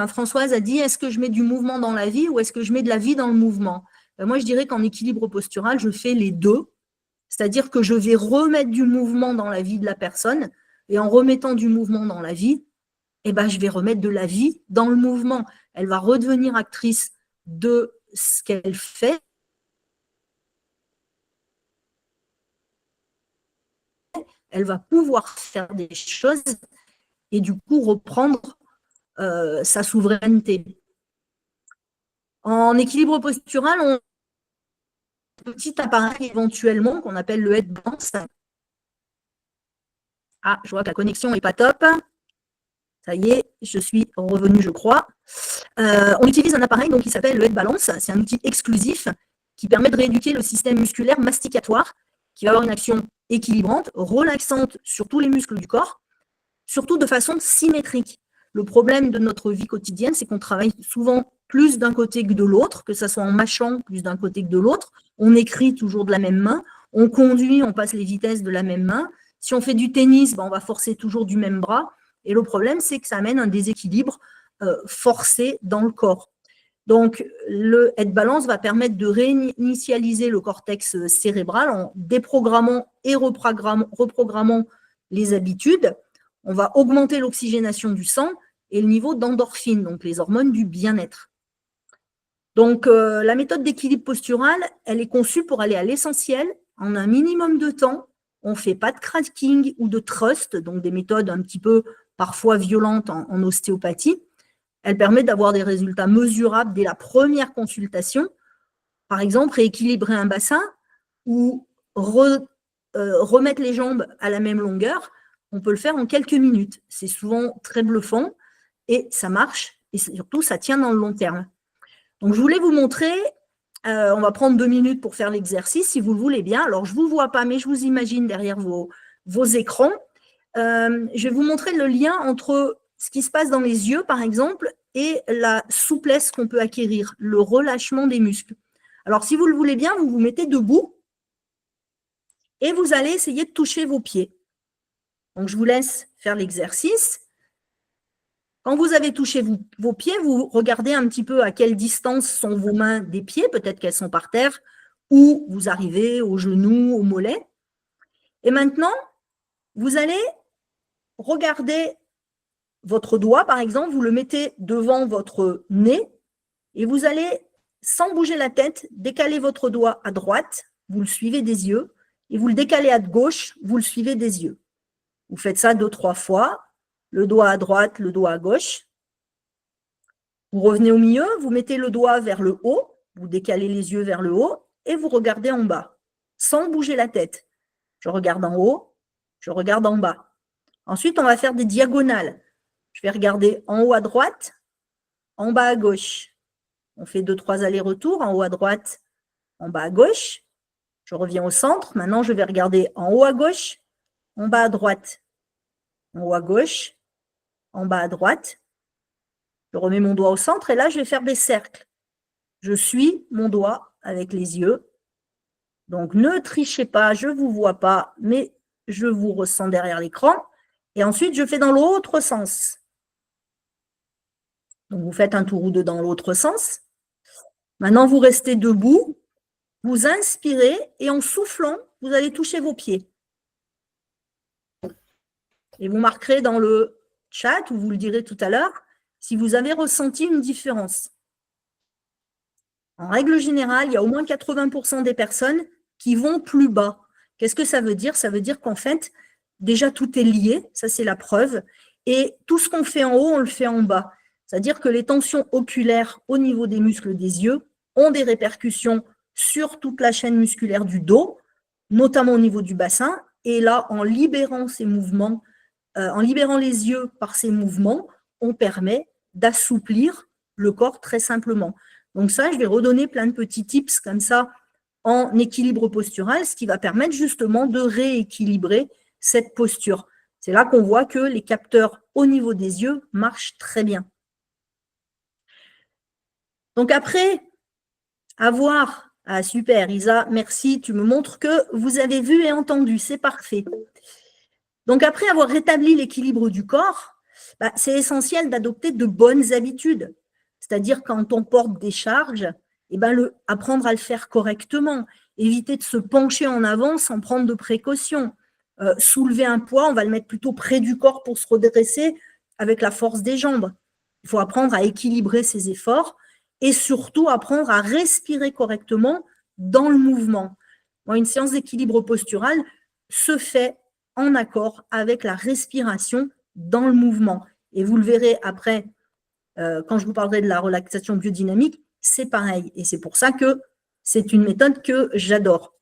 Françoise a dit, est-ce que je mets du mouvement dans la vie ou est-ce que je mets de la vie dans le mouvement ? Moi, je dirais qu'en équilibre postural, je fais les deux. C'est-à-dire que je vais remettre du mouvement dans la vie de la personne et en remettant du mouvement dans la vie, je vais remettre de la vie dans le mouvement. Elle va redevenir actrice de ce qu'elle fait. Elle va pouvoir faire des choses et du coup reprendre sa souveraineté. En équilibre postural, on a un petit appareil éventuellement qu'on appelle le head balance. Ah, je vois que la connexion n'est pas top. Ça y est, je suis revenue, je crois. On utilise un appareil qui s'appelle le head balance. C'est un outil exclusif qui permet de rééduquer le système musculaire masticatoire, qui va avoir une action équilibrante, relaxante sur tous les muscles du corps, surtout de façon symétrique. Le problème de notre vie quotidienne, c'est qu'on travaille souvent plus d'un côté que de l'autre, que ce soit en mâchant plus d'un côté que de l'autre. On écrit toujours de la même main. On conduit, on passe les vitesses de la même main. Si on fait du tennis, on va forcer toujours du même bras. Et le problème, c'est que ça amène un déséquilibre forcé dans le corps. Donc, le head balance va permettre de réinitialiser le cortex cérébral en déprogrammant et reprogrammant les habitudes. On va augmenter l'oxygénation du sang et le niveau d'endorphine, donc les hormones du bien-être. Donc, la méthode d'équilibre postural, elle est conçue pour aller à l'essentiel en un minimum de temps. On ne fait pas de cracking ou de thrust, donc des méthodes un petit peu parfois violentes en ostéopathie. Elle permet d'avoir des résultats mesurables dès la première consultation. Par exemple, rééquilibrer un bassin ou remettre les jambes à la même longueur, on peut le faire en quelques minutes. C'est souvent très bluffant et ça marche et surtout, ça tient dans le long terme. Donc, je voulais vous montrer On va prendre 2 minutes pour faire l'exercice, si vous le voulez bien. Alors, je ne vous vois pas, mais je vous imagine derrière vos écrans. Je vais vous montrer le lien entre ce qui se passe dans les yeux, par exemple, et la souplesse qu'on peut acquérir, le relâchement des muscles. Alors, si vous le voulez bien, vous vous mettez debout et vous allez essayer de toucher vos pieds. Donc, je vous laisse faire l'exercice. Quand vous avez touché vos pieds, vous regardez un petit peu à quelle distance sont vos mains des pieds, peut-être qu'elles sont par terre, ou vous arrivez aux genoux, aux mollets. Et maintenant, vous allez regarder votre doigt, par exemple, vous le mettez devant votre nez et vous allez, sans bouger la tête, décaler votre doigt à droite, vous le suivez des yeux, et vous le décalez à gauche, vous le suivez des yeux. Vous faites ça 2-3 fois, le doigt à droite, le doigt à gauche. Vous revenez au milieu, vous mettez le doigt vers le haut, vous décalez les yeux vers le haut et vous regardez en bas, sans bouger la tête. Je regarde en haut, je regarde en bas. Ensuite, on va faire des diagonales. Je vais regarder en haut à droite, en bas à gauche. On fait 2-3 allers-retours, en haut à droite, en bas à gauche. Je reviens au centre. Maintenant, je vais regarder en haut à gauche, en bas à droite, en haut à gauche, en bas à droite. Je remets mon doigt au centre et là, je vais faire des cercles. Je suis mon doigt avec les yeux. Donc, ne trichez pas, je ne vous vois pas, mais je vous ressens derrière l'écran. Et ensuite, je fais dans l'autre sens. Donc, vous faites un tour ou deux dans l'autre sens. Maintenant, vous restez debout, vous inspirez et en soufflant, vous allez toucher vos pieds. Et vous marquerez dans le chat, ou vous le direz tout à l'heure, si vous avez ressenti une différence. En règle générale, il y a au moins 80% des personnes qui vont plus bas. Qu'est-ce que ça veut dire? Ça veut dire qu'en fait, déjà tout est lié, ça c'est la preuve, et tout ce qu'on fait en haut, on le fait en bas. C'est-à-dire que les tensions oculaires au niveau des muscles des yeux ont des répercussions sur toute la chaîne musculaire du dos, notamment au niveau du bassin, et là, en libérant ces mouvements, en libérant les yeux par ces mouvements, on permet d'assouplir le corps très simplement. Donc ça, je vais redonner plein de petits tips comme ça en équilibre postural, ce qui va permettre justement de rééquilibrer cette posture. C'est là qu'on voit que les capteurs au niveau des yeux marchent très bien. Donc après avoir... Ah super, Isa, merci, tu me montres que vous avez vu et entendu, c'est parfait. Donc après avoir rétabli l'équilibre du corps, c'est essentiel d'adopter de bonnes habitudes. C'est-à-dire quand on porte des charges, apprendre à le faire correctement, éviter de se pencher en avant sans prendre de précautions. Soulever un poids, on va le mettre plutôt près du corps pour se redresser avec la force des jambes. Il faut apprendre à équilibrer ses efforts et surtout apprendre à respirer correctement dans le mouvement. Une séance d'équilibre postural se fait en accord avec la respiration dans le mouvement. Et vous le verrez après, quand je vous parlerai de la relaxation biodynamique, c'est pareil. Et c'est pour ça que c'est une méthode que j'adore.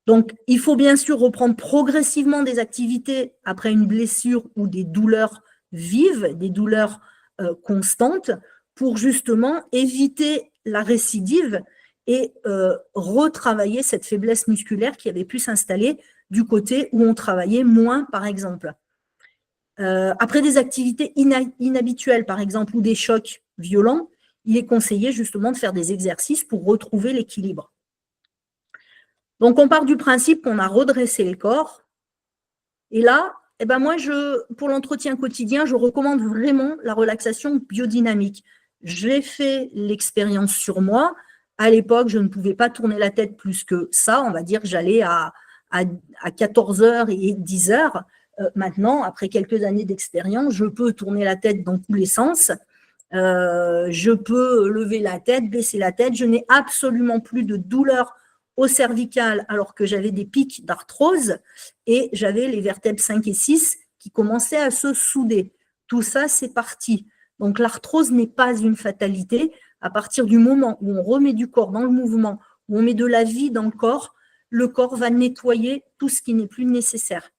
Donc, il faut bien sûr reprendre progressivement des activités après une blessure ou des douleurs vives, des douleurs constantes, pour justement éviter la récidive et retravailler cette faiblesse musculaire qui avait pu s'installer du côté où on travaillait moins, par exemple. Après des activités inhabituelles, par exemple, ou des chocs violents, il est conseillé justement de faire des exercices pour retrouver l'équilibre. Donc, on part du principe qu'on a redressé le corps. Et là, moi, pour l'entretien quotidien, je recommande vraiment la relaxation biodynamique. J'ai fait l'expérience sur moi. À l'époque, je ne pouvais pas tourner la tête plus que ça. On va dire que j'allais à 14h et 10h. Maintenant, après quelques années d'expérience, je peux tourner la tête dans tous les sens. Je peux lever la tête, baisser la tête. Je n'ai absolument plus de douleur au cervical alors que j'avais des pics d'arthrose et j'avais les vertèbres 5 et 6 qui commençaient à se souder. Tout ça, c'est parti. Donc, l'arthrose n'est pas une fatalité. À partir du moment où on remet du corps dans le mouvement, où on met de la vie dans le corps va nettoyer tout ce qui n'est plus nécessaire.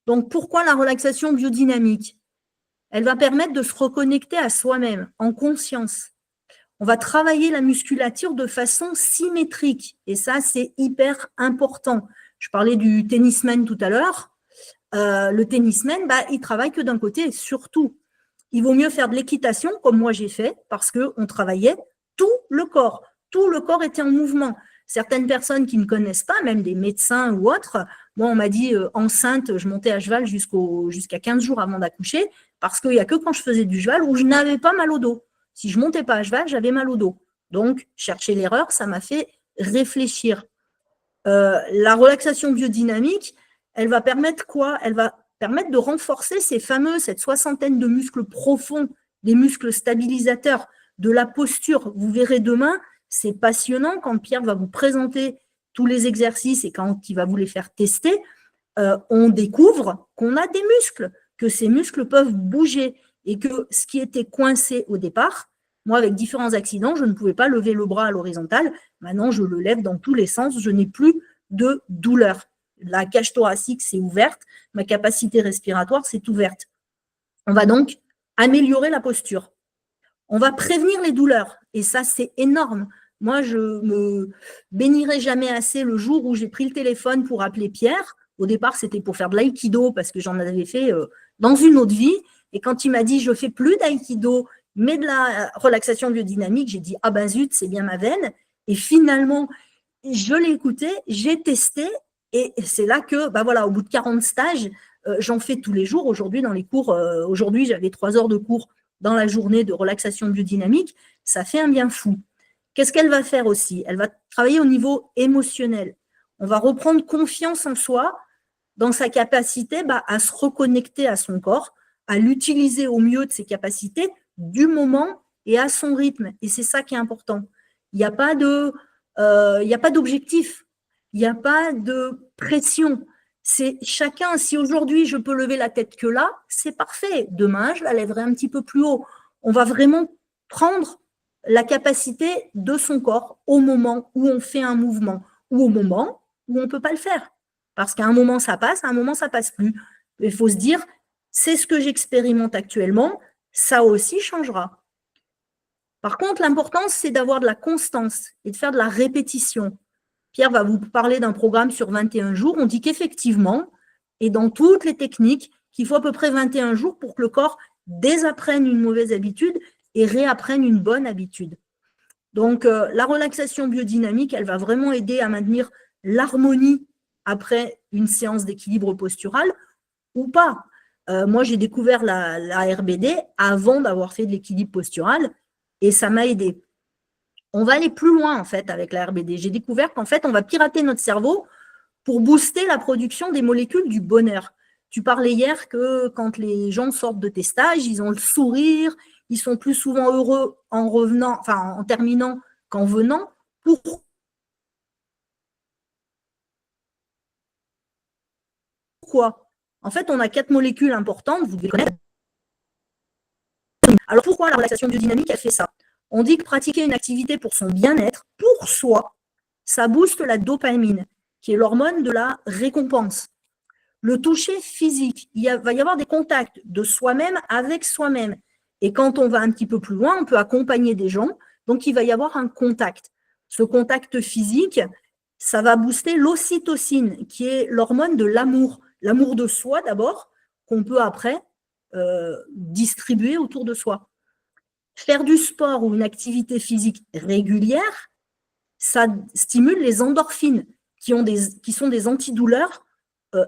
Donc, pourquoi la relaxation biodynamique? Elle va permettre de se reconnecter à soi-même en conscience. On va travailler la musculature de façon symétrique. Et ça, c'est hyper important. Je parlais du tennisman tout à l'heure. Le tennisman, il travaille que d'un côté. Surtout, il vaut mieux faire de l'équitation, comme moi j'ai fait, parce qu'on travaillait tout le corps. Tout le corps était en mouvement. Certaines personnes qui ne connaissent pas, même des médecins ou autres, moi, on m'a dit enceinte, je montais à cheval jusqu'à 15 jours avant d'accoucher, parce qu'il n'y a que quand je faisais du cheval où je n'avais pas mal au dos. Si je ne montais pas à cheval, j'avais mal au dos. Donc, chercher l'erreur, ça m'a fait réfléchir. La relaxation biodynamique, elle va permettre quoi? Elle va permettre de renforcer cette soixantaine de muscles profonds, des muscles stabilisateurs, de la posture. Vous verrez demain, c'est passionnant quand Pierre va vous présenter tous les exercices et quand il va vous les faire tester, on découvre qu'on a des muscles, que ces muscles peuvent bouger et que ce qui était coincé au départ, moi, avec différents accidents, je ne pouvais pas lever le bras à l'horizontale. Maintenant, je le lève dans tous les sens. Je n'ai plus de douleur. La cage thoracique, c'est ouverte. Ma capacité respiratoire, c'est ouverte. On va donc améliorer la posture. On va prévenir les douleurs. Et ça, c'est énorme. Moi, je me bénirai jamais assez le jour où j'ai pris le téléphone pour appeler Pierre. Au départ, c'était pour faire de l'aïkido parce que j'en avais fait dans une autre vie. Et quand il m'a dit, je ne fais plus d'aïkido, mais de la relaxation biodynamique, j'ai dit, ah ben zut, c'est bien ma veine. Et finalement, je l'ai écouté, j'ai testé, et c'est là que, voilà, au bout de 40 stages, j'en fais tous les jours. Aujourd'hui, dans les cours, aujourd'hui, j'avais 3 heures de cours dans la journée de relaxation biodynamique. Ça fait un bien fou. Qu'est-ce qu'elle va faire aussi? Elle va travailler au niveau émotionnel. On va reprendre confiance en soi, dans sa capacité à se reconnecter à son corps, à l'utiliser au mieux de ses capacités, du moment et à son rythme. Et c'est ça qui est important. Il n'y a pas d'objectif, il n'y a pas de pression. C'est chacun, si aujourd'hui je peux lever la tête que là, c'est parfait. Demain, je la lèverai un petit peu plus haut. On va vraiment prendre la capacité de son corps au moment où on fait un mouvement ou au moment où on ne peut pas le faire. Parce qu'à un moment, ça passe, à un moment, ça ne passe plus. Il faut se dire, c'est ce que j'expérimente actuellement, ça aussi changera. Par contre, l'important, c'est d'avoir de la constance et de faire de la répétition. Pierre va vous parler d'un programme sur 21 jours. On dit qu'effectivement, et dans toutes les techniques, qu'il faut à peu près 21 jours pour que le corps désapprenne une mauvaise habitude et réapprenne une bonne habitude. Donc, la relaxation biodynamique, elle va vraiment aider à maintenir l'harmonie après une séance d'équilibre postural ou pas. Moi, j'ai découvert la RBD avant d'avoir fait de l'équilibre postural et ça m'a aidé. On va aller plus loin, en fait, avec la RBD. J'ai découvert qu'en fait, on va pirater notre cerveau pour booster la production des molécules du bonheur. Tu parlais hier que quand les gens sortent de tes stages, ils ont le sourire, ils sont plus souvent heureux en revenant, enfin, en terminant qu'en venant. Pourquoi? En fait, on a 4 molécules importantes, vous devez connaître. Alors, pourquoi la relaxation biodynamique a fait ça? On dit que pratiquer une activité pour son bien-être, pour soi, ça booste la dopamine, qui est l'hormone de la récompense. Le toucher physique, va y avoir des contacts de soi-même avec soi-même. Et quand on va un petit peu plus loin, on peut accompagner des gens, donc il va y avoir un contact. Ce contact physique, ça va booster l'ocytocine, qui est l'hormone de l'amour. L'amour de soi d'abord, qu'on peut après distribuer autour de soi. Faire du sport ou une activité physique régulière, ça stimule les endorphines, qui sont des antidouleurs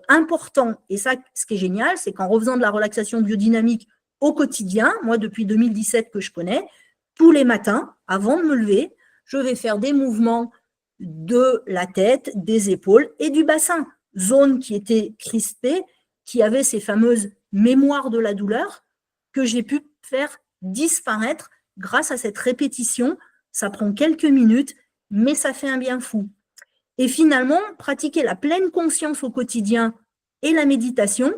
importants. Et ça, ce qui est génial, c'est qu'en refaisant de la relaxation biodynamique au quotidien, moi depuis 2017 que je connais, tous les matins, avant de me lever, je vais faire des mouvements de la tête, des épaules et du bassin. Zone qui était crispée, qui avait ces fameuses mémoires de la douleur que j'ai pu faire disparaître grâce à cette répétition. Ça prend quelques minutes, mais ça fait un bien fou. Et finalement, pratiquer la pleine conscience au quotidien et la méditation,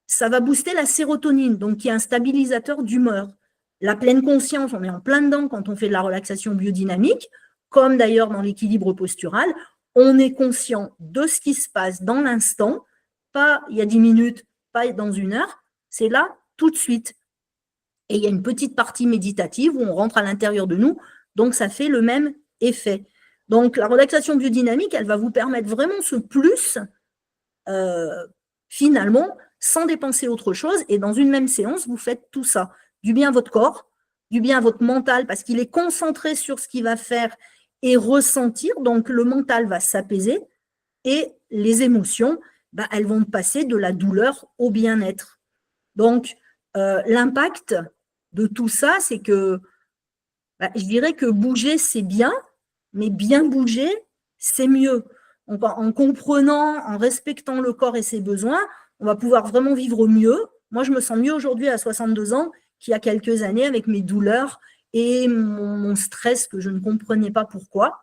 ça va booster la sérotonine, donc qui est un stabilisateur d'humeur. La pleine conscience, on est en plein dedans quand on fait de la relaxation biodynamique, comme d'ailleurs dans l'équilibre postural. On est conscient de ce qui se passe dans l'instant, pas il y a 10 minutes, pas dans 1 heure, c'est là tout de suite. Et il y a une petite partie méditative où on rentre à l'intérieur de nous Donc, ça fait le même effet. Donc, la relaxation biodynamique, elle va vous permettre vraiment ce plus, finalement, sans dépenser autre chose. Et dans une même séance, vous faites tout ça. Du bien à votre corps, du bien à votre mental, parce qu'il est concentré sur ce qu'il va faire et ressentir. Donc, le mental va s'apaiser et les émotions, elles vont passer de la douleur au bien-être. Donc, l'impact de tout ça, c'est que je dirais que bouger, c'est bien, mais bien bouger, c'est mieux. En comprenant, en respectant le corps et ses besoins, on va pouvoir vraiment vivre mieux. Moi, je me sens mieux aujourd'hui à 62 ans qu'il y a quelques années avec mes douleurs et mon stress que je ne comprenais pas pourquoi.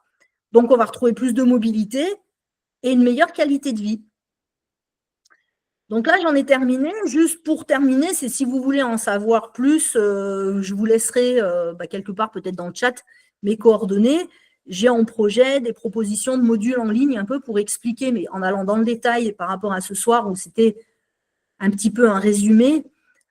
Donc, on va retrouver plus de mobilité et une meilleure qualité de vie. Donc là, j'en ai terminé. Juste pour terminer, c'est si vous voulez en savoir plus, je vous laisserai quelque part peut-être dans le chat mes coordonnées. J'ai en projet des propositions de modules en ligne un peu pour expliquer, mais en allant dans le détail par rapport à ce soir où c'était un petit peu un résumé.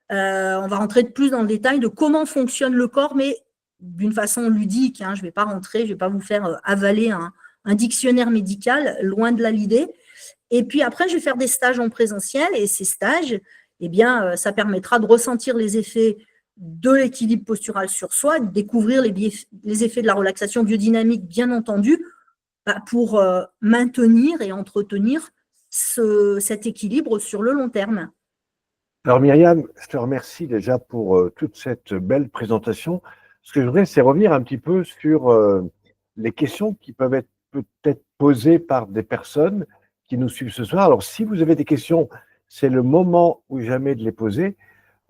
On va rentrer de plus dans le détail de comment fonctionne le corps, mais d'une façon ludique. Je ne vais pas rentrer, je ne vais pas vous faire avaler un dictionnaire médical, loin de là l'idée. Et puis après, je vais faire des stages en présentiel et ces stages, ça permettra de ressentir les effets de l'équilibre postural sur soi, de découvrir les effets de la relaxation biodynamique, bien entendu, pour maintenir et entretenir cet équilibre sur le long terme. Alors Myriam, je te remercie déjà pour toute cette belle présentation. Ce que je voudrais, c'est revenir un petit peu sur les questions qui peuvent être peut-être posées par des personnes qui nous suivent ce soir. Alors, si vous avez des questions, c'est le moment ou jamais de les poser.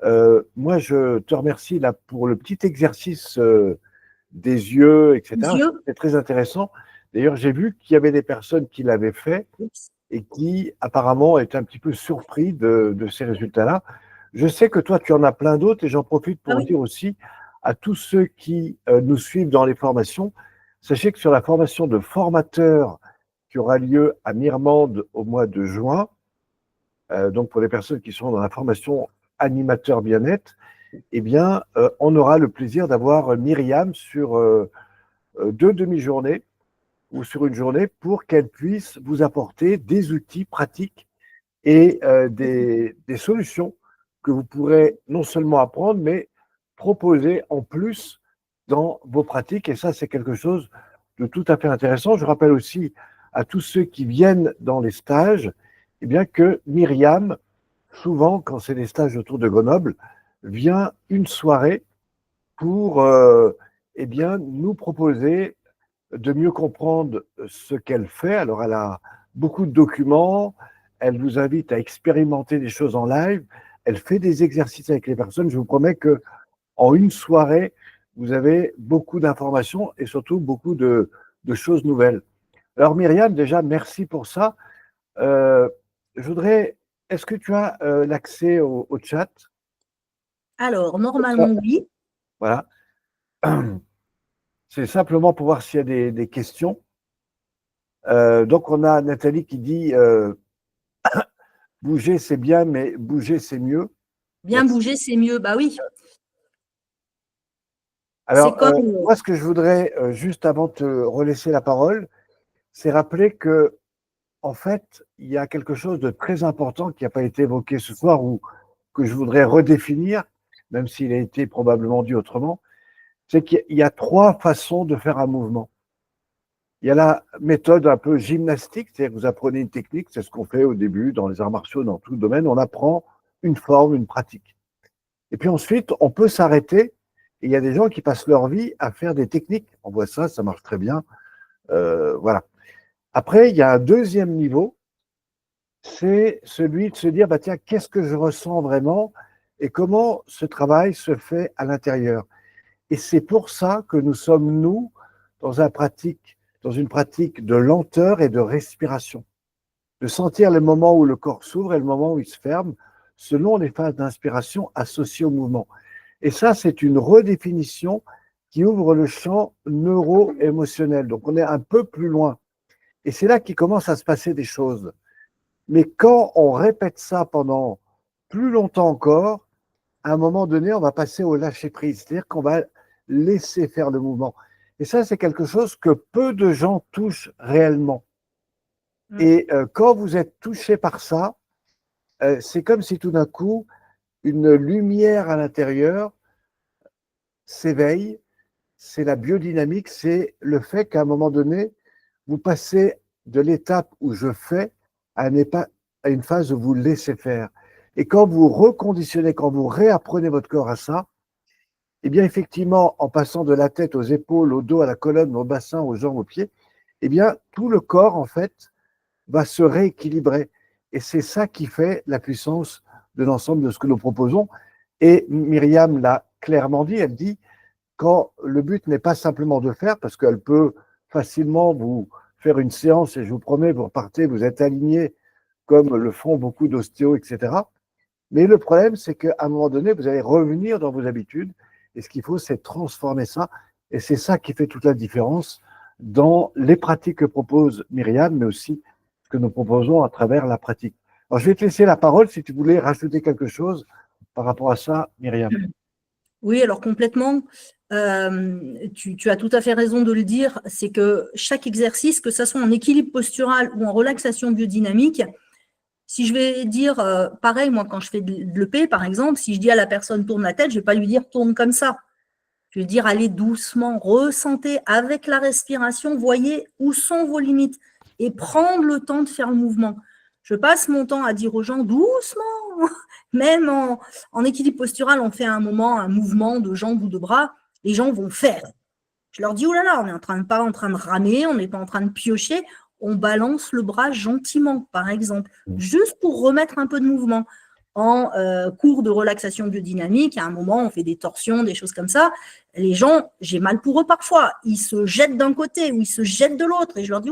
Moi, je te remercie là pour le petit exercice des yeux, etc. C'est très intéressant. D'ailleurs, j'ai vu qu'il y avait des personnes qui l'avaient fait et qui apparemment étaient un petit peu surpris de ces résultats-là. Je sais que toi, tu en as plein d'autres et j'en profite pour dire aussi à tous ceux qui nous suivent dans les formations, sachez que sur la formation de formateur qui aura lieu à Mirmande au mois de juin, donc pour les personnes qui sont dans la formation animateur bien-être, on aura le plaisir d'avoir Myriam sur 2 demi-journées ou sur une journée pour qu'elle puisse vous apporter des outils pratiques et des solutions que vous pourrez non seulement apprendre, mais proposer en plus dans vos pratiques. Et ça, c'est quelque chose de tout à fait intéressant. Je rappelle aussi à tous ceux qui viennent dans les stages, que Myriam, souvent, quand c'est des stages autour de Grenoble, vient une soirée pour nous proposer de mieux comprendre ce qu'elle fait. Alors, elle a beaucoup de documents, elle vous invite à expérimenter des choses en live, elle fait des exercices avec les personnes. Je vous promets que en une soirée, vous avez beaucoup d'informations et surtout beaucoup de choses nouvelles. Alors, Myriam, déjà, merci pour ça. Est-ce que tu as l'accès au chat? Alors, normalement, oui. Voilà. C'est simplement pour voir s'il y a des questions. Donc, on a Nathalie qui dit bouger, c'est bien, mais bouger, c'est mieux. Bien bouger, c'est mieux. Bah oui. Alors, moi, ce que je voudrais, juste avant de te relaisser la parole, c'est rappeler que, en fait, il y a quelque chose de très important qui n'a pas été évoqué ce soir ou que je voudrais redéfinir, même s'il a été probablement dit autrement, c'est qu'il y a 3 façons de faire un mouvement. Il y a la méthode un peu gymnastique, c'est-à-dire que vous apprenez une technique, c'est ce qu'on fait au début dans les arts martiaux, dans tout le domaine, on apprend une forme, une pratique. Et puis ensuite, on peut s'arrêter, et il y a des gens qui passent leur vie à faire des techniques. On voit ça, ça marche très bien. Voilà. Après, il y a un deuxième niveau, c'est celui de se dire, tiens, qu'est-ce que je ressens vraiment et comment ce travail se fait à l'intérieur. Et c'est pour ça que nous sommes, nous, dans une pratique de lenteur et de respiration. De sentir le moment où le corps s'ouvre et le moment où il se ferme, selon les phases d'inspiration associées au mouvement. Et ça, c'est une redéfinition qui ouvre le champ neuro-émotionnel. Donc, on est un peu plus loin. Et c'est là qu'il commence à se passer des choses. Mais quand on répète ça pendant plus longtemps encore, à un moment donné, on va passer au lâcher-prise. C'est-à-dire qu'on va laisser faire le mouvement. Et ça, c'est quelque chose que peu de gens touchent réellement. Et quand vous êtes touché par ça, c'est comme si tout d'un coup, une lumière à l'intérieur s'éveille. C'est la biodynamique, c'est le fait qu'à un moment donné, vous passez de l'étape où je fais à une phase où vous laissez faire. Et quand vous reconditionnez, quand vous réapprenez votre corps à ça, eh bien, effectivement, en passant de la tête aux épaules, au dos, à la colonne, au bassin, aux jambes, aux pieds, eh bien, tout le corps, en fait, va se rééquilibrer. Et c'est ça qui fait la puissance de l'ensemble de ce que nous proposons. Et Myriam l'a clairement dit, elle dit, quand le but n'est pas simplement de faire, parce qu'elle peut facilement vous faire une séance et je vous promets, vous repartez, vous êtes aligné comme le font beaucoup d'ostéos, etc. Mais le problème, c'est qu'à un moment donné, vous allez revenir dans vos habitudes et ce qu'il faut, c'est transformer ça. Et c'est ça qui fait toute la différence dans les pratiques que propose Myriam, mais aussi ce que nous proposons à travers la pratique. Alors, je vais te laisser la parole si tu voulais rajouter quelque chose par rapport à ça, Myriam. Oui, alors complètement. Tu as tout à fait raison de le dire, c'est que chaque exercice, que ce soit en équilibre postural ou en relaxation biodynamique, si je vais dire, pareil, moi quand je fais de l'EP, par exemple, si je dis à la personne tourne la tête, je ne vais pas lui dire tourne comme ça. Je vais dire allez doucement, ressentez avec la respiration, voyez où sont vos limites et prendre le temps de faire le mouvement. Je passe mon temps à dire aux gens doucement, même en équilibre postural, on fait un mouvement de jambes ou de bras, les gens vont faire. Je leur dis, oh là là, on n'est pas en train de ramer, on n'est pas en train de piocher, on balance le bras gentiment, par exemple, juste pour remettre un peu de mouvement. En cours de relaxation biodynamique, à un moment, on fait des torsions, des choses comme ça. Les gens, j'ai mal pour eux parfois, ils se jettent d'un côté ou ils se jettent de l'autre. Et je leur dis,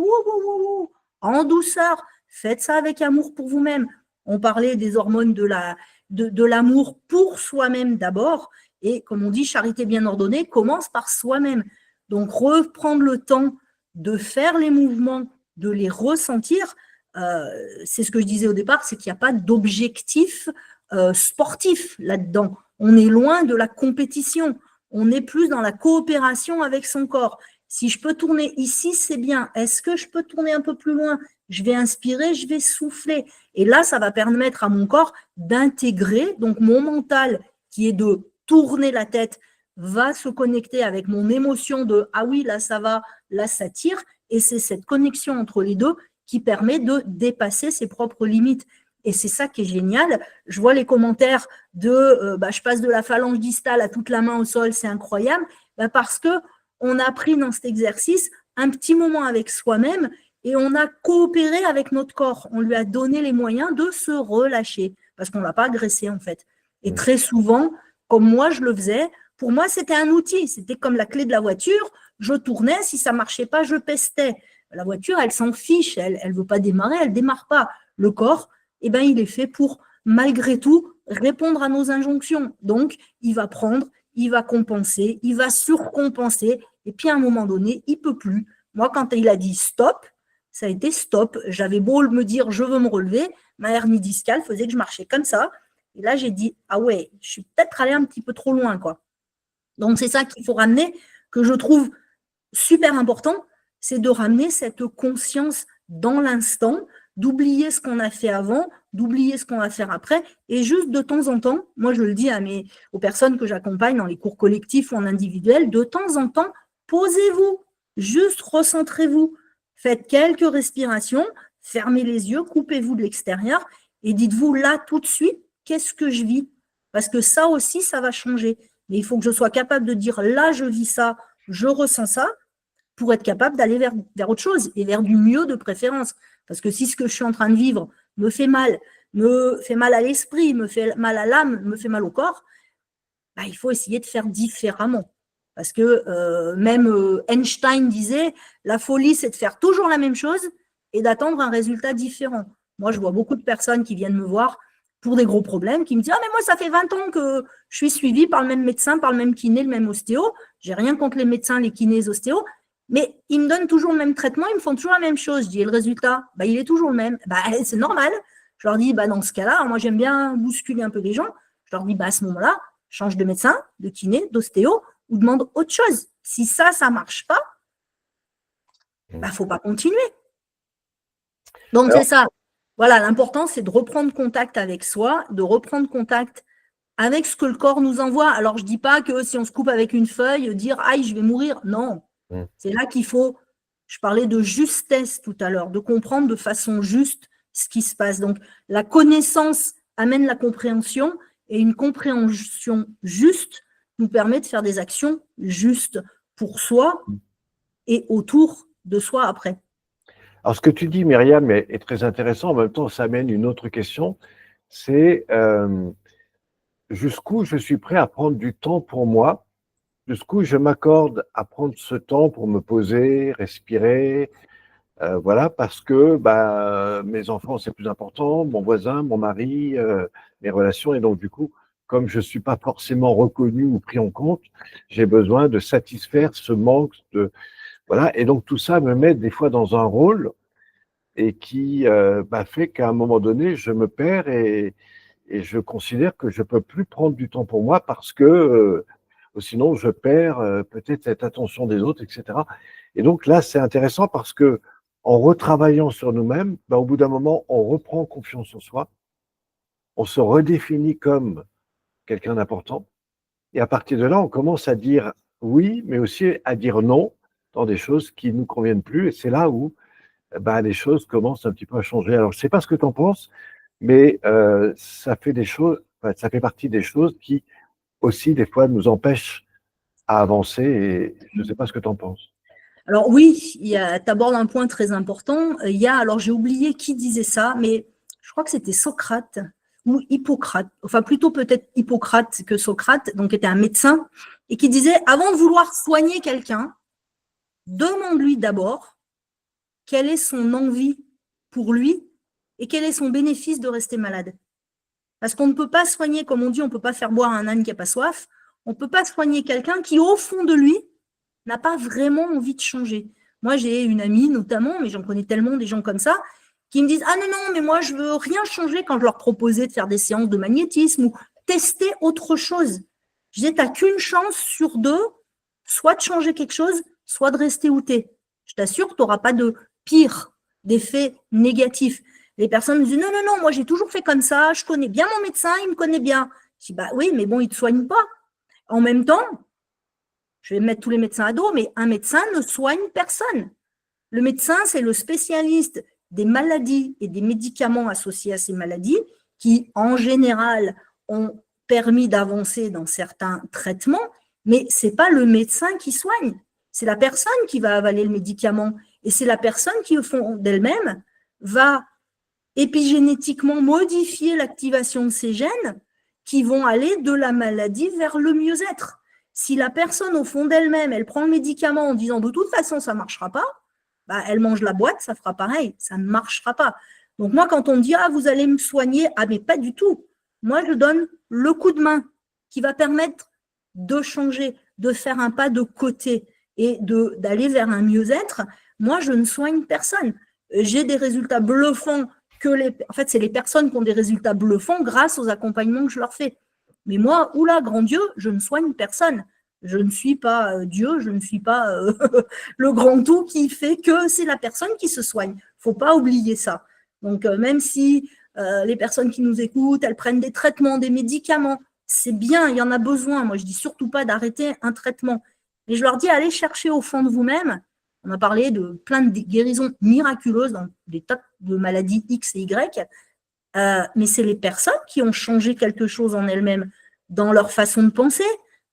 en douceur, faites ça avec amour pour vous-même. On parlait des hormones de l'amour pour soi-même d'abord. Et comme on dit, charité bien ordonnée commence par soi-même. Donc, reprendre le temps de faire les mouvements, de les ressentir, c'est ce que je disais au départ, c'est qu'il n'y a pas d'objectif sportif là-dedans. On est loin de la compétition. On est plus dans la coopération avec son corps. Si je peux tourner ici, c'est bien. Est-ce que je peux tourner un peu plus loin? Je vais inspirer, je vais souffler. Et là, ça va permettre à mon corps d'intégrer, donc mon mental qui est de tourner la tête, va se connecter avec mon émotion de ah oui, là ça va, là ça tire. Et c'est cette connexion entre les deux qui permet de dépasser ses propres limites. Et c'est ça qui est génial. Je vois les commentaires de je passe de la phalange distale à toute la main au sol, c'est incroyable. Parce qu'on a pris dans cet exercice un petit moment avec soi-même et on a coopéré avec notre corps. On lui a donné les moyens de se relâcher parce qu'on ne l'a pas agressé en fait. Et très souvent, comme moi je le faisais, pour moi c'était un outil. C'était comme la clé de la voiture. Je tournais, si ça ne marchait pas, je pestais. La voiture, elle s'en fiche, elle ne veut pas démarrer, elle ne démarre pas. Le corps, il est fait pour, malgré tout, répondre à nos injonctions. Donc, il va prendre, il va compenser, il va surcompenser, et puis à un moment donné, il ne peut plus. Moi, quand il a dit stop, ça a été stop. J'avais beau me dire je veux me relever, ma hernie discale faisait que je marchais comme ça. Et là, j'ai dit ah ouais, je suis peut-être allée un petit peu trop loin, quoi. Donc, c'est ça qu'il faut ramener, que je trouve super important, c'est de ramener cette conscience dans l'instant, d'oublier ce qu'on a fait avant, d'oublier ce qu'on va faire après, et juste de temps en temps, moi je le dis aux personnes que j'accompagne dans les cours collectifs ou en individuel, de temps en temps, posez-vous, juste recentrez-vous, faites quelques respirations, fermez les yeux, coupez-vous de l'extérieur, et dites-vous là tout de suite, qu'est-ce que je vis? Parce que ça aussi, ça va changer. Mais il faut que je sois capable de dire là, je vis ça, je ressens ça, pour être capable d'aller vers autre chose et vers du mieux de préférence. Parce que si ce que je suis en train de vivre me fait mal à l'esprit, me fait mal à l'âme, me fait mal au corps, il faut essayer de faire différemment. Parce que même Einstein disait, la folie, c'est de faire toujours la même chose et d'attendre un résultat différent. Moi, je vois beaucoup de personnes qui viennent me voir pour des gros problèmes, qui me disent « Ah, mais moi, ça fait 20 ans que je suis suivie par le même médecin, par le même kiné, le même ostéo. J'ai rien contre les médecins, les kinés, les ostéos. Mais ils me donnent toujours le même traitement, ils me font toujours la même chose. Je dis, et le résultat, il est toujours le même. C'est normal. Je leur dis, dans ce cas-là, moi j'aime bien bousculer un peu les gens. Je leur dis, à ce moment-là, change de médecin, de kiné, d'ostéo, ou demande autre chose. Si ça ne marche pas, il ne faut pas continuer. Donc, c'est ça. Voilà, l'important, c'est de reprendre contact avec soi, de reprendre contact avec ce que le corps nous envoie. Alors, je ne dis pas que si on se coupe avec une feuille, dire « aïe, je vais mourir ». Non, c'est là qu'il faut, je parlais de justesse tout à l'heure, de comprendre de façon juste ce qui se passe. Donc, la connaissance amène la compréhension et une compréhension juste nous permet de faire des actions justes pour soi et autour de soi après. Alors, ce que tu dis, Myriam, est très intéressant. En même temps, ça amène une autre question. C'est jusqu'où je suis prêt à prendre du temps pour moi, jusqu'où je m'accorde à prendre ce temps pour me poser, respirer, voilà, parce que mes enfants, c'est plus important, mon voisin, mon mari, mes relations. Et donc, du coup, comme je ne suis pas forcément reconnu ou pris en compte, j'ai besoin de satisfaire ce manque de… Voilà. Et donc, tout ça me met des fois dans un rôle et qui fait qu'à un moment donné, je me perds et je considère que je ne peux plus prendre du temps pour moi parce que sinon, je perds peut-être cette attention des autres, etc. Et donc là, c'est intéressant parce que en retravaillant sur nous-mêmes, au bout d'un moment, on reprend confiance en soi, on se redéfinit comme quelqu'un d'important, et à partir de là, on commence à dire oui, mais aussi à dire non dans des choses qui ne nous conviennent plus, et c'est là où les choses commencent un petit peu à changer. Alors, je ne sais pas ce que tu en penses, mais ça fait des choses, ça fait partie des choses qui aussi, des fois, nous empêchent à avancer, et je ne sais pas ce que tu en penses. Alors oui, tu abordes un point très important. Alors j'ai oublié qui disait ça, mais je crois que c'était Socrate ou Hippocrate, enfin plutôt peut-être Hippocrate que Socrate, donc qui était un médecin, et qui disait, avant de vouloir soigner quelqu'un, demande-lui d'abord quelle est son envie pour lui et quel est son bénéfice de rester malade. Parce qu'on ne peut pas soigner, comme on dit, on ne peut pas faire boire un âne qui n'a pas soif, on ne peut pas soigner quelqu'un qui, au fond de lui, n'a pas vraiment envie de changer. Moi, j'ai une amie notamment, mais j'en connais tellement des gens comme ça, qui me disent « Ah non, non, mais moi, je ne veux rien changer » quand je leur proposais de faire des séances de magnétisme ou tester autre chose. Je disais « Tu n'as qu'une chance sur deux, soit de changer quelque chose, soit de rester où tu es. Je t'assure que tu n'auras pas de pire, d'effets négatifs. » Les personnes me disent « Non, non, non, moi, j'ai toujours fait comme ça, je connais bien mon médecin, il me connaît bien. » Je dis « Bah oui, mais bon, il ne te soigne pas. » En même temps, je vais mettre tous les médecins à dos, mais un médecin ne soigne personne. Le médecin, c'est le spécialiste des maladies et des médicaments associés à ces maladies qui, en général, ont permis d'avancer dans certains traitements, mais ce n'est pas le médecin qui soigne. C'est la personne qui va avaler le médicament et c'est la personne qui, au fond d'elle-même, va épigénétiquement modifier l'activation de ces gènes qui vont aller de la maladie vers le mieux-être. Si la personne, au fond d'elle-même, elle prend le médicament en disant « de toute façon, ça ne marchera pas », elle mange la boîte, ça fera pareil, ça ne marchera pas. Donc moi, quand on me dit « ah, vous allez me soigner », ah mais pas du tout. Moi, je donne le coup de main qui va permettre de changer, de faire un pas de côté et d'aller vers un mieux-être. Moi, je ne soigne personne. J'ai des résultats bluffants en fait, c'est les personnes qui ont des résultats bluffants grâce aux accompagnements que je leur fais. Mais moi, oula, grand Dieu, je ne soigne personne. Je ne suis pas Dieu, je ne suis pas le grand tout qui fait que c'est la personne qui se soigne. Il ne faut pas oublier ça. Donc, même si les personnes qui nous écoutent, elles prennent des traitements, des médicaments, c'est bien, il y en a besoin. Moi, je ne dis surtout pas d'arrêter un traitement. Mais je leur dis, allez chercher au fond de vous-même. On a parlé de plein de guérisons miraculeuses dans des tas de maladies X et Y, mais c'est les personnes qui ont changé quelque chose en elles-mêmes, dans leur façon de penser,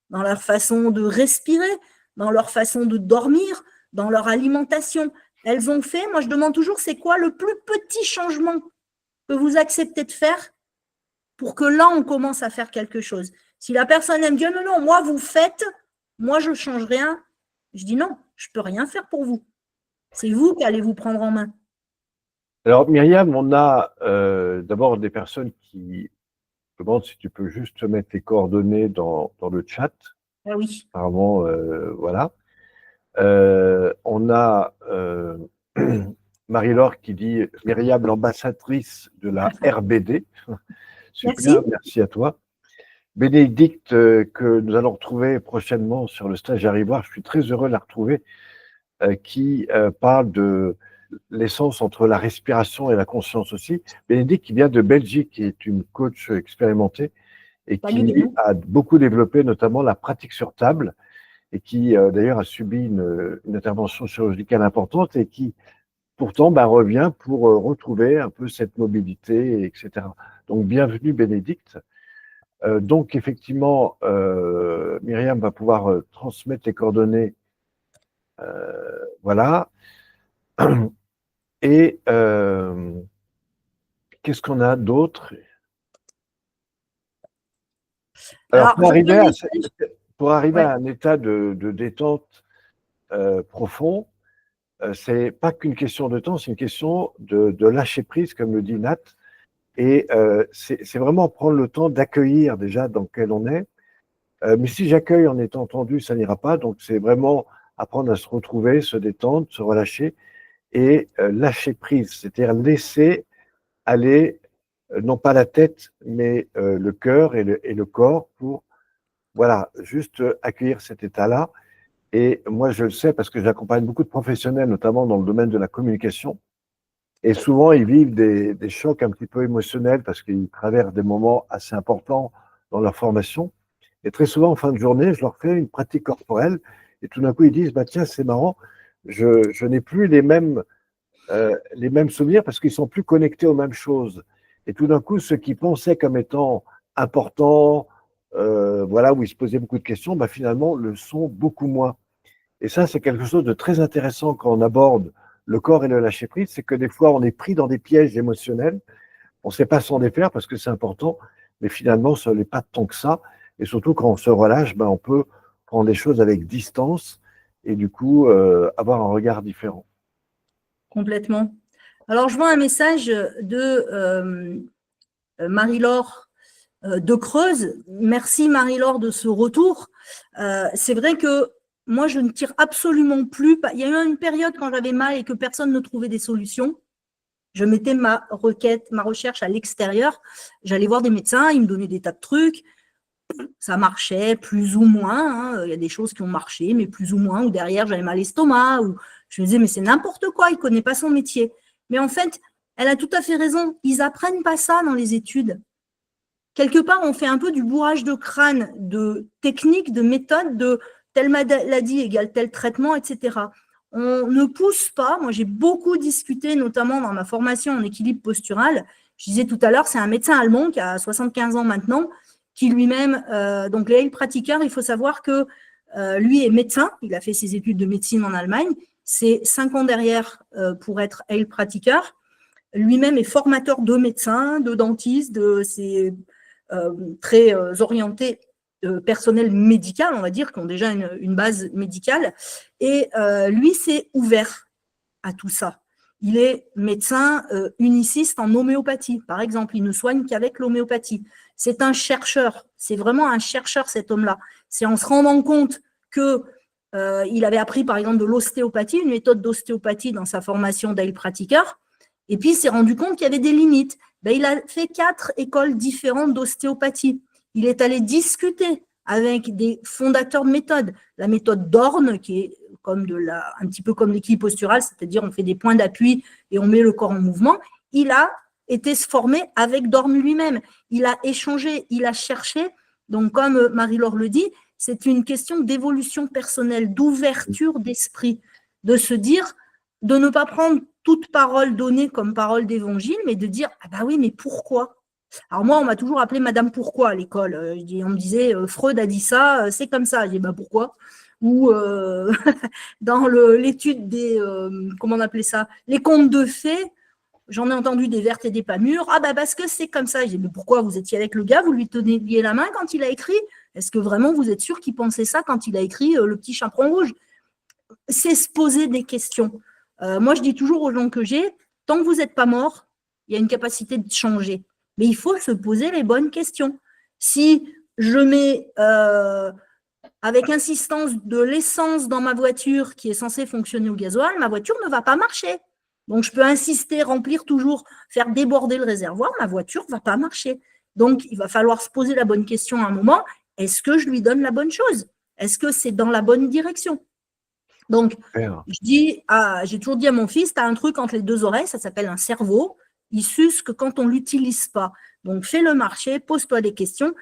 dans leur façon de respirer, dans leur façon de dormir, dans leur alimentation. Elles ont fait, moi je demande toujours, c'est quoi le plus petit changement que vous acceptez de faire pour que là, on commence à faire quelque chose. Si la personne aime Dieu, non, non, moi vous faites, moi je ne change rien, je dis non, je ne peux rien faire pour vous. C'est vous qui allez vous prendre en main. Alors, Myriam, on a d'abord des personnes qui demandent si tu peux juste mettre les coordonnées dans le chat. Ah oui. Apparemment, voilà. On a Marie-Laure qui dit « Myriam, l'ambassadrice de la RBD ». Super, merci à toi. Bénédicte, que nous allons retrouver prochainement sur le stage Arrivoir, je suis très heureux de la retrouver, qui parle de l'essence entre la respiration et la conscience aussi. Bénédicte qui vient de Belgique, qui est une coach expérimentée et Salut qui Bénou. a beaucoup développé notamment la pratique sur table et qui d'ailleurs a subi une intervention chirurgicale importante et qui pourtant revient pour retrouver un peu cette mobilité, etc. Donc bienvenue Bénédicte. Donc effectivement, Myriam va pouvoir transmettre les coordonnées. Voilà. Et qu'est-ce qu'on a d'autre? Alors, Alors, j'envoie un message. pour arriver Ouais, à un état de détente profond, c'est pas qu'une question de temps, c'est une question de lâcher prise, comme le dit Nat. Et c'est vraiment prendre le temps d'accueillir déjà dans quel on est. Mais si j'accueille en étant entendu, ça n'ira pas. Donc, c'est vraiment apprendre à se retrouver, se détendre, se relâcher et lâcher prise, c'est-à-dire laisser aller, non pas la tête, mais le cœur et le corps pour, voilà, juste accueillir cet état-là. Et moi, je le sais parce que j'accompagne beaucoup de professionnels, notamment dans le domaine de la communication. Et souvent, ils vivent des chocs un petit peu émotionnels parce qu'ils traversent des moments assez importants dans leur formation. Et très souvent, en fin de journée, je leur fais une pratique corporelle. Et tout d'un coup, ils disent, tiens, c'est marrant, je n'ai plus les mêmes souvenirs parce qu'ils sont plus connectés aux mêmes choses. Et tout d'un coup, ceux qui pensaient comme étant importants, voilà, où ils se posaient beaucoup de questions, finalement, le sont beaucoup moins. Et ça, c'est quelque chose de très intéressant quand on aborde le corps et le lâcher-prise, c'est que des fois, on est pris dans des pièges émotionnels, on ne sait pas s'en défaire parce que c'est important, mais finalement, ce n'est pas tant que ça. Et surtout, quand on se relâche, on peut prendre les choses avec distance et du coup, avoir un regard différent. complètement. Alors, je vois un message de Marie-Laure de Creuse. Merci Marie-Laure de ce retour. C'est vrai que moi, je ne tire absolument plus. Il y a eu une période quand j'avais mal et que personne ne trouvait des solutions. Je mettais ma recherche à l'extérieur. J'allais voir des médecins, ils me donnaient des tas de trucs. Ça marchait plus ou moins. Hein. Il y a des choses qui ont marché, mais plus ou moins. Ou derrière, j'avais mal à l'estomac. Ou je me disais, mais c'est n'importe quoi, il ne connaît pas son métier. Mais en fait, elle a tout à fait raison. Ils n'apprennent pas ça dans les études. Quelque part, on fait un peu du bourrage de crâne, de techniques, de méthodes, de telle maladie égale tel traitement, etc. On ne pousse pas. Moi, j'ai beaucoup discuté, notamment dans ma formation en équilibre postural. Je disais tout à l'heure, c'est un médecin allemand qui a 75 ans maintenant, qui lui-même, donc les pratiqueurs, il faut savoir que lui est médecin. Il a fait ses études de médecine en Allemagne. C'est 5 ans derrière pour être pratiqueur. Lui-même est formateur de médecins, de dentistes, c'est très orienté personnel médical, on va dire, qui ont déjà une base médicale. Et lui s'est ouvert à tout ça. Il est médecin uniciste en homéopathie, par exemple. Il ne soigne qu'avec l'homéopathie. C'est un chercheur. C'est vraiment un chercheur, cet homme-là. C'est en se rendant compte que il avait appris, par exemple, de l'ostéopathie, une méthode d'ostéopathie dans sa formation pratiqueur. Et puis, il s'est rendu compte qu'il y avait des limites. Il a fait 4 écoles différentes d'ostéopathie. Il est allé discuter avec des fondateurs de méthodes. La méthode Dorn, qui est comme un petit peu comme l'équilibre postural, c'est-à-dire on fait des points d'appui et on met le corps en mouvement. Il a été se former avec Dorn lui-même. Il a échangé, il a cherché. Donc, comme Marie-Laure le dit, c'est une question d'évolution personnelle, d'ouverture d'esprit, de se dire, de ne pas prendre toute parole donnée comme parole d'évangile, mais de dire, ah oui, mais pourquoi? Alors moi, on m'a toujours appelé Madame Pourquoi à l'école. On me disait, Freud a dit ça, c'est comme ça. Je dis, pourquoi? Ou dans l'étude des, comment on appelait ça, les contes de fées, j'en ai entendu des vertes et des pas mûres. Parce que c'est comme ça. Je dis, mais pourquoi vous étiez avec le gars, vous lui teniez la main quand il a écrit? Est-ce que vraiment vous êtes sûr qu'il pensait ça quand il a écrit Le Petit Chaperon Rouge? C'est se poser des questions. Moi, je dis toujours aux gens que j'ai, tant que vous n'êtes pas mort, il y a une capacité de changer. Mais il faut se poser les bonnes questions. Si je mets avec insistance de l'essence dans ma voiture qui est censée fonctionner au gasoil, ma voiture ne va pas marcher. Donc, je peux insister, remplir toujours, faire déborder le réservoir, ma voiture ne va pas marcher. Donc, il va falloir se poser la bonne question à un moment. Est-ce que je lui donne la bonne chose? Est-ce que c'est dans la bonne direction? Donc, j'ai toujours dit à mon fils, tu as un truc entre les deux oreilles, ça s'appelle un cerveau. Il s'use que quand on ne l'utilise pas. Donc, fais-le marcher, pose-toi des questions.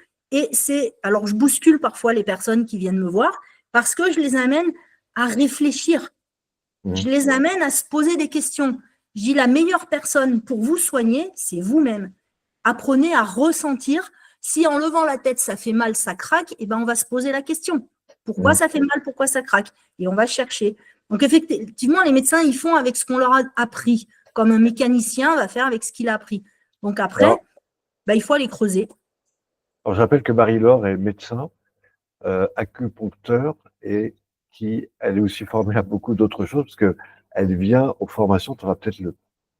Alors, je bouscule parfois les personnes qui viennent me voir parce que je les amène à réfléchir. Je les amène à se poser des questions. Je dis, la meilleure personne pour vous soigner, c'est vous-même. Apprenez à ressentir. Si en levant la tête, ça fait mal, ça craque, eh ben, on va se poser la question. Pourquoi ça fait mal, pourquoi ça craque? Et on va chercher. Donc, effectivement, les médecins, ils font avec ce qu'on leur a appris, comme un mécanicien va faire avec ce qu'il a appris. Donc, après, il faut aller creuser. Alors, je rappelle que Marie-Laure est médecin, acupuncteur, et elle est aussi formée à beaucoup d'autres choses, parce qu'elle vient aux formations, tu auras peut-être le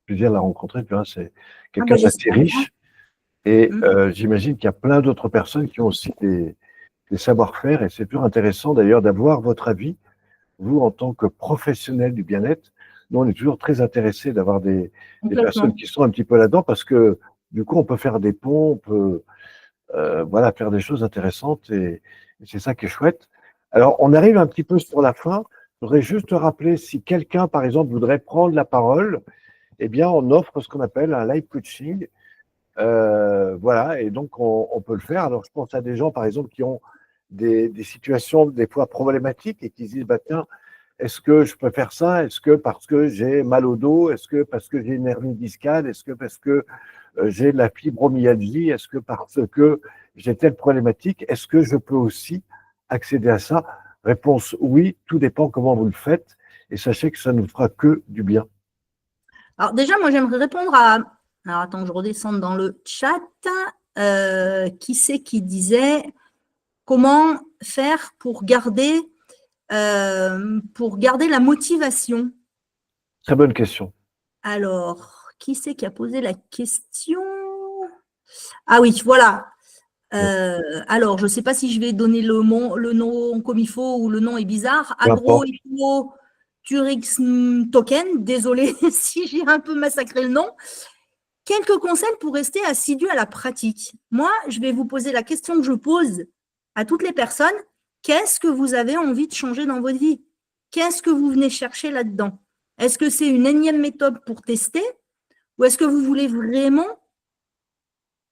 plaisir de la rencontrer, tu vois, c'est quelqu'un d'assez riche. Et j'imagine qu'il y a plein d'autres personnes qui ont aussi des savoir-faire, et c'est toujours intéressant d'ailleurs d'avoir votre avis, vous en tant que professionnel du bien-être. Nous, on est toujours très intéressés d'avoir des personnes qui sont un petit peu là-dedans, parce que du coup, on peut faire des ponts, on peut faire des choses intéressantes, et c'est ça qui est chouette. Alors, on arrive un petit peu sur la fin. Je voudrais juste rappeler, si quelqu'un, par exemple, voudrait prendre la parole, eh bien, on offre ce qu'on appelle un live coaching. Et donc on peut le faire. Alors je pense à des gens par exemple qui ont des situations des fois problématiques et qui se disent tiens, est-ce que je peux faire ça? Est-ce que parce que j'ai mal au dos? Est-ce que parce que j'ai une hernie discale? Est-ce que parce que j'ai de la fibromyalgie? Est-ce que parce que j'ai telle problématique? Est-ce que je peux aussi accéder à ça? Réponse oui, tout dépend comment vous le faites, et sachez que ça ne fera que du bien. Alors déjà, moi j'aimerais répondre à… Alors, attends, je redescends dans le chat. Qui c'est qui disait comment faire pour garder la motivation? Très bonne question. Alors, qui c'est qui a posé la question? Ah oui, voilà. Alors, je ne sais pas si je vais donner le nom comme il faut ou le nom est bizarre. Agro-Hypo-Turix Token. Désolé si j'ai un peu massacré le nom. Quelques conseils pour rester assidu à la pratique. Moi, je vais vous poser la question que je pose à toutes les personnes. Qu'est-ce que vous avez envie de changer dans votre vie? Qu'est-ce que vous venez chercher là-dedans? Est-ce que c'est une énième méthode pour tester ou est-ce que vous voulez vraiment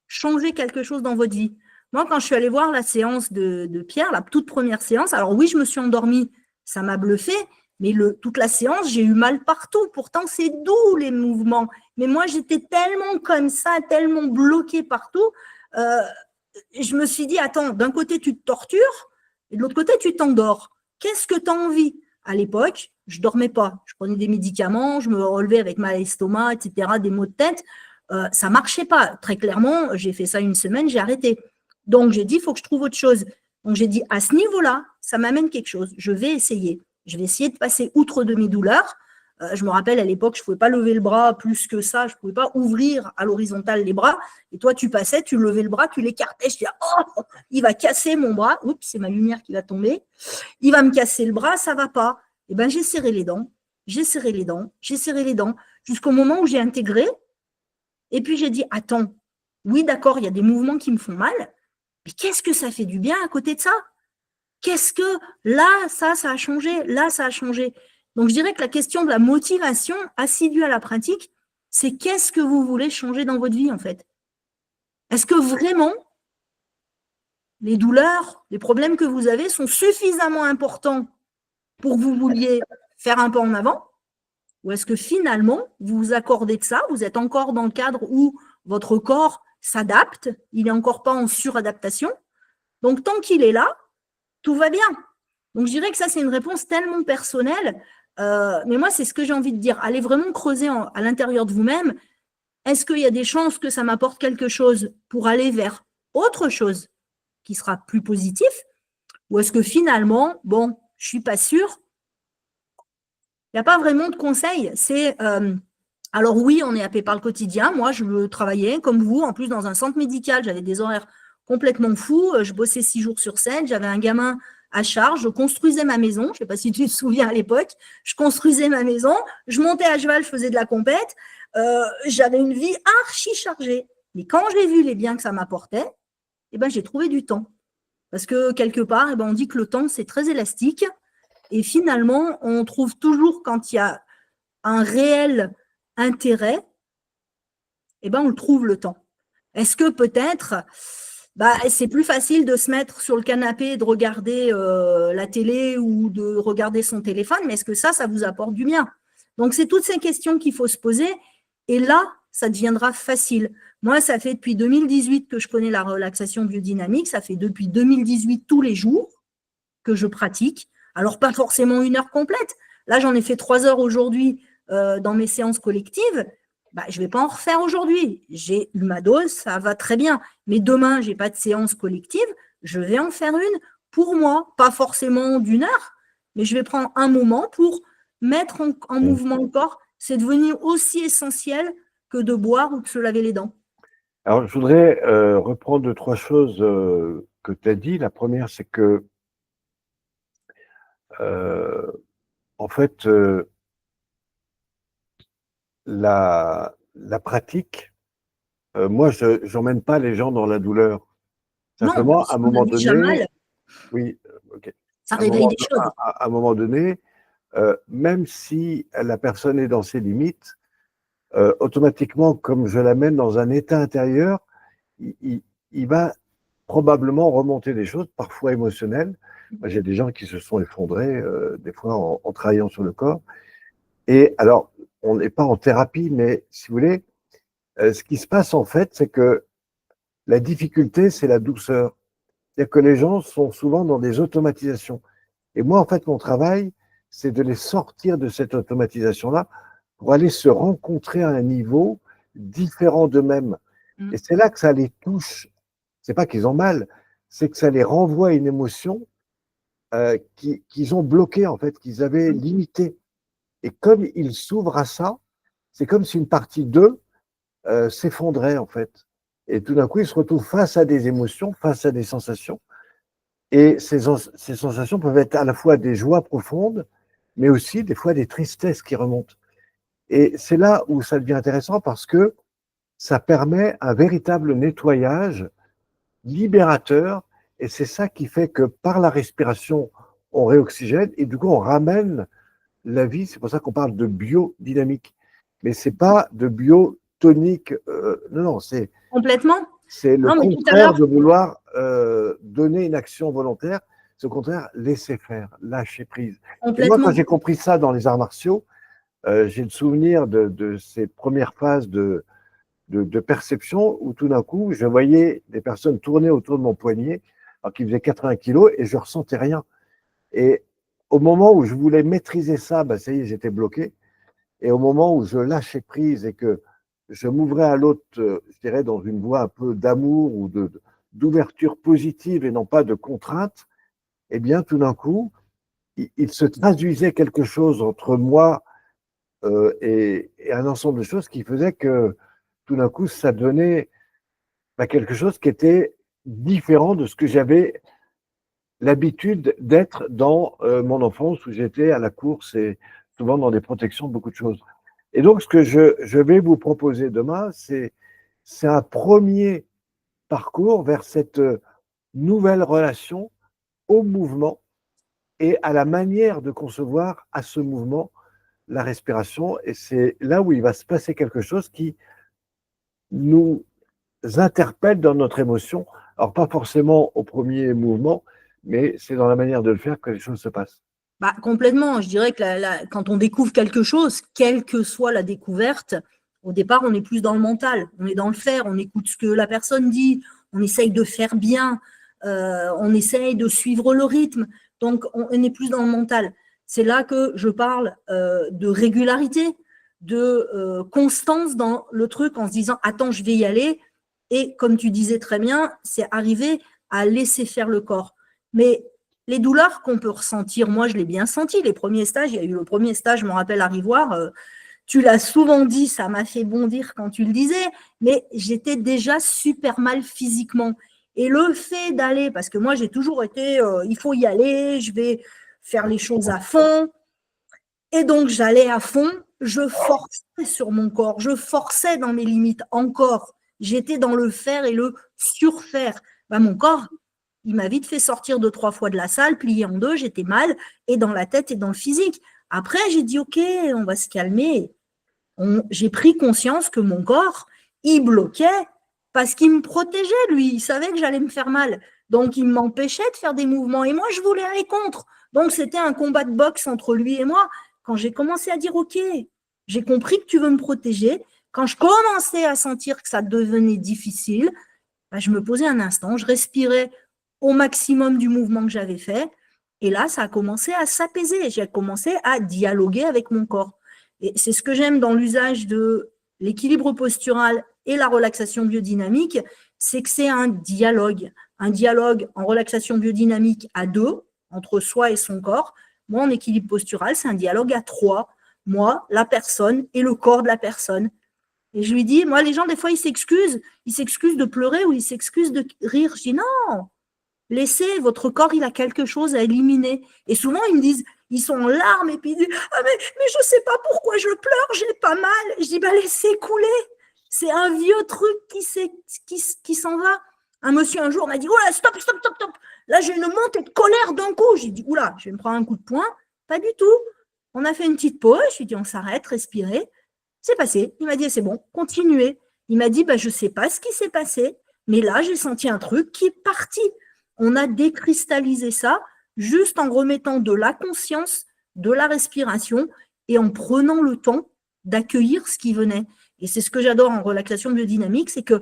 changer quelque chose dans votre vie? Moi, quand je suis allée voir la séance de Pierre, la toute première séance, alors oui, je me suis endormie, ça m'a bluffé, mais toute la séance, j'ai eu mal partout. Pourtant, c'est doux les mouvements. Mais moi, j'étais tellement comme ça, tellement bloquée partout. Je me suis dit, attends, d'un côté, tu te tortures et de l'autre côté, tu t'endors. Qu'est-ce que tu as envie? À l'époque, je ne dormais pas. Je prenais des médicaments, je me relevais avec mal à l'estomac, etc., des maux de tête. Ça ne marchait pas. Très clairement, j'ai fait ça une semaine, j'ai arrêté. Donc, j'ai dit, il faut que je trouve autre chose. Donc, j'ai dit, à ce niveau-là, ça m'amène quelque chose. Je vais essayer. Je vais essayer de passer outre de mes douleurs. Je me rappelle, à l'époque, je ne pouvais pas lever le bras plus que ça. Je ne pouvais pas ouvrir à l'horizontale les bras. Et toi, tu passais, tu levais le bras, tu l'écartais. Je disais, oh, il va casser mon bras. Oups, c'est ma lumière qui va tomber. Il va me casser le bras, ça ne va pas. Eh bien, j'ai serré les dents. J'ai serré les dents. J'ai serré les dents. Jusqu'au moment où j'ai intégré. Et puis, j'ai dit, attends, oui, d'accord, il y a des mouvements qui me font mal. Mais qu'est-ce que ça fait du bien à côté de ça? Qu'est-ce que là, ça a changé, là, ça a changé. Donc, je dirais que la question de la motivation assidue à la pratique, c'est qu'est-ce que vous voulez changer dans votre vie, en fait? Est-ce que vraiment les douleurs, les problèmes que vous avez sont suffisamment importants pour que vous vouliez faire un pas en avant? Ou est-ce que finalement, vous vous accordez de ça, vous êtes encore dans le cadre où votre corps s'adapte, il n'est encore pas en suradaptation. Donc, tant qu'il est là, tout va bien. Donc, je dirais que ça, c'est une réponse tellement personnelle. Mais moi, c'est ce que j'ai envie de dire. Allez vraiment creuser à l'intérieur de vous-même. Est-ce qu'il y a des chances que ça m'apporte quelque chose pour aller vers autre chose qui sera plus positif? Ou est-ce que finalement, bon, je ne suis pas sûre? Il n'y a pas vraiment de conseil. Alors oui, on est happé par le quotidien. Moi, je travaillais comme vous, en plus dans un centre médical. J'avais des horaires complètement fous. Je bossais 6 jours sur 7. J'avais un gamin à charge. Je construisais ma maison. Je ne sais pas si tu te souviens à l'époque. Je construisais ma maison. Je montais à cheval, je faisais de la compète. J'avais une vie archi chargée. Mais quand j'ai vu les biens que ça m'apportait, eh ben, j'ai trouvé du temps. Parce que quelque part, eh ben, on dit que le temps, c'est très élastique. Et finalement, on trouve toujours, quand il y a un réel intérêt, eh ben, on le trouve le temps. Est-ce que peut-être, c'est plus facile de se mettre sur le canapé et de regarder la télé ou de regarder son téléphone, mais est-ce que ça vous apporte du bien? Donc, c'est toutes ces questions qu'il faut se poser. Et là, ça deviendra facile. Moi, ça fait depuis 2018 que je connais la relaxation biodynamique. Ça fait depuis 2018 tous les jours que je pratique. Alors, pas forcément 1 heure complète. Là, j'en ai fait 3 heures aujourd'hui dans mes séances collectives. Je ne vais pas en refaire aujourd'hui. J'ai eu ma dose, ça va très bien. Mais demain, je n'ai pas de séance collective. Je vais en faire une pour moi. Pas forcément d'1 heure, mais je vais prendre un moment pour mettre en mouvement le corps. C'est devenu aussi essentiel que de boire ou de se laver les dents. Alors, je voudrais reprendre 2, 3 choses que tu as dit. La première, c'est que, en fait, la pratique, moi, je n'emmène pas les gens dans la douleur. Simplement, non, à un moment donné, oui, ok. Ça réveille des choses. À un moment donné, même si la personne est dans ses limites, automatiquement, comme je l'amène dans un état intérieur, il va probablement remonter des choses, parfois émotionnelles. Moi, j'ai des gens qui se sont effondrés, des fois en travaillant sur le corps. Et alors, on n'est pas en thérapie, mais si vous voulez, ce qui se passe en fait, c'est que la difficulté, c'est la douceur. C'est-à-dire que les gens sont souvent dans des automatisations. Et moi, en fait, mon travail, c'est de les sortir de cette automatisation-là pour aller se rencontrer à un niveau différent d'eux-mêmes. Et c'est là que ça les touche. C'est pas qu'ils ont mal, c'est que ça les renvoie à une émotion qu'ils ont bloquée, en fait, qu'ils avaient limitée. Et comme ils s'ouvrent à ça, c'est comme si une partie d'eux s'effondrait, en fait. Et tout d'un coup, ils se retrouvent face à des émotions, face à des sensations. Et ces sensations peuvent être à la fois des joies profondes, mais aussi des fois des tristesses qui remontent. Et c'est là où ça devient intéressant parce que ça permet un véritable nettoyage libérateur. Et c'est ça qui fait que par la respiration, on réoxygène et du coup, on ramène la vie. C'est pour ça qu'on parle de biodynamique. Mais c'est pas de biotonique. Non, c'est complètement. C'est le contraire de vouloir donner une action volontaire. C'est au contraire laisser faire, lâcher prise. Et moi, quand j'ai compris ça dans les arts martiaux, j'ai le souvenir de ces premières phases de perception où tout d'un coup, je voyais des personnes tourner autour de mon poignet alors qu'ils faisaient 80 kilos et je ne ressentais rien. Et au moment où je voulais maîtriser ça, ça y est, j'étais bloqué. Et au moment où je lâchais prise et que je m'ouvrais à l'autre, je dirais, dans une voie un peu d'amour ou d'ouverture positive et non pas de contrainte, eh bien, tout d'un coup, il se traduisait quelque chose entre moi et un ensemble de choses qui faisait que tout d'un coup, ça donnait quelque chose qui était différent de ce que j'avais l'habitude d'être dans mon enfance où j'étais à la course et souvent dans des protections, beaucoup de choses. Et donc, ce que je vais vous proposer demain, c'est un premier parcours vers cette nouvelle relation au mouvement et à la manière de concevoir à ce mouvement la respiration. Et c'est là où il va se passer quelque chose qui nous interpelle dans notre émotion. Alors, pas forcément au premier mouvement, mais c'est dans la manière de le faire que les choses se passent. Complètement. Je dirais que quand on découvre quelque chose, quelle que soit la découverte, au départ, on est plus dans le mental, on est dans le faire, on écoute ce que la personne dit, on essaye de faire bien, on essaye de suivre le rythme. Donc, on est plus dans le mental. C'est là que je parle de régularité, de constance dans le truc en se disant « Attends, je vais y aller ». Et comme tu disais très bien, c'est arriver à laisser faire le corps. Mais les douleurs qu'on peut ressentir, moi, je l'ai bien senti. Les premiers stages, il y a eu le premier stage, je me rappelle, à Rivoire. Tu l'as souvent dit, ça m'a fait bondir quand tu le disais, mais j'étais déjà super mal physiquement. Et le fait d'aller, parce que moi, j'ai toujours été, il faut y aller, je vais faire les choses à fond. Et donc, j'allais à fond, je forçais sur mon corps, je forçais dans mes limites encore. j'étais dans le faire et le surfaire. Bah, mon corps, il m'a vite fait sortir 2-3 fois de la salle, plié en deux, j'étais mal, et dans la tête et dans le physique. Après, j'ai dit, OK, on va se calmer. J'ai pris conscience que mon corps, il bloquait parce qu'il me protégeait, lui. Il savait que j'allais me faire mal. Donc, il m'empêchait de faire des mouvements. Et moi, je voulais aller contre. Donc, c'était un combat de boxe entre lui et moi. Quand j'ai commencé à dire, OK, j'ai compris que tu veux me protéger, quand je commençais à sentir que ça devenait difficile, bah, je me posais un instant, je respirais au maximum du mouvement que j'avais fait. Et là, ça a commencé à s'apaiser. J'ai commencé à dialoguer avec mon corps. Et c'est ce que j'aime dans l'usage de l'équilibre postural et la relaxation biodynamique, c'est que c'est un dialogue en relaxation biodynamique à deux, entre soi et son corps. Moi, en équilibre postural, c'est un dialogue à trois. Moi, la personne et le corps de la personne. Et je lui dis, moi, les gens, des fois, ils s'excusent de pleurer ou ils s'excusent de rire. Je dis, non, laissez, votre corps, il a quelque chose à éliminer. Et souvent, ils me disent, ils sont en larmes et puis ils disent, ah, mais je ne sais pas pourquoi je pleure, j'ai pas mal. Je dis, bah, laissez couler. C'est un vieux truc qui s'en va. Un monsieur, un jour, m'a dit, oula, stop, stop, stop, stop. Là, j'ai une montée de colère d'un coup. J'ai dit, oula, je vais me prendre un coup de poing. Pas du tout. On a fait une petite pause. Je lui ai dit, on s'arrête, respirez. C'est passé. Il m'a dit, c'est bon, continuez. Il m'a dit, bah, je ne sais pas ce qui s'est passé, mais là, j'ai senti un truc qui est parti. On a décristallisé ça juste en remettant de la conscience, de la respiration et en prenant le temps d'accueillir ce qui venait. Et c'est ce que j'adore en relaxation biodynamique, c'est que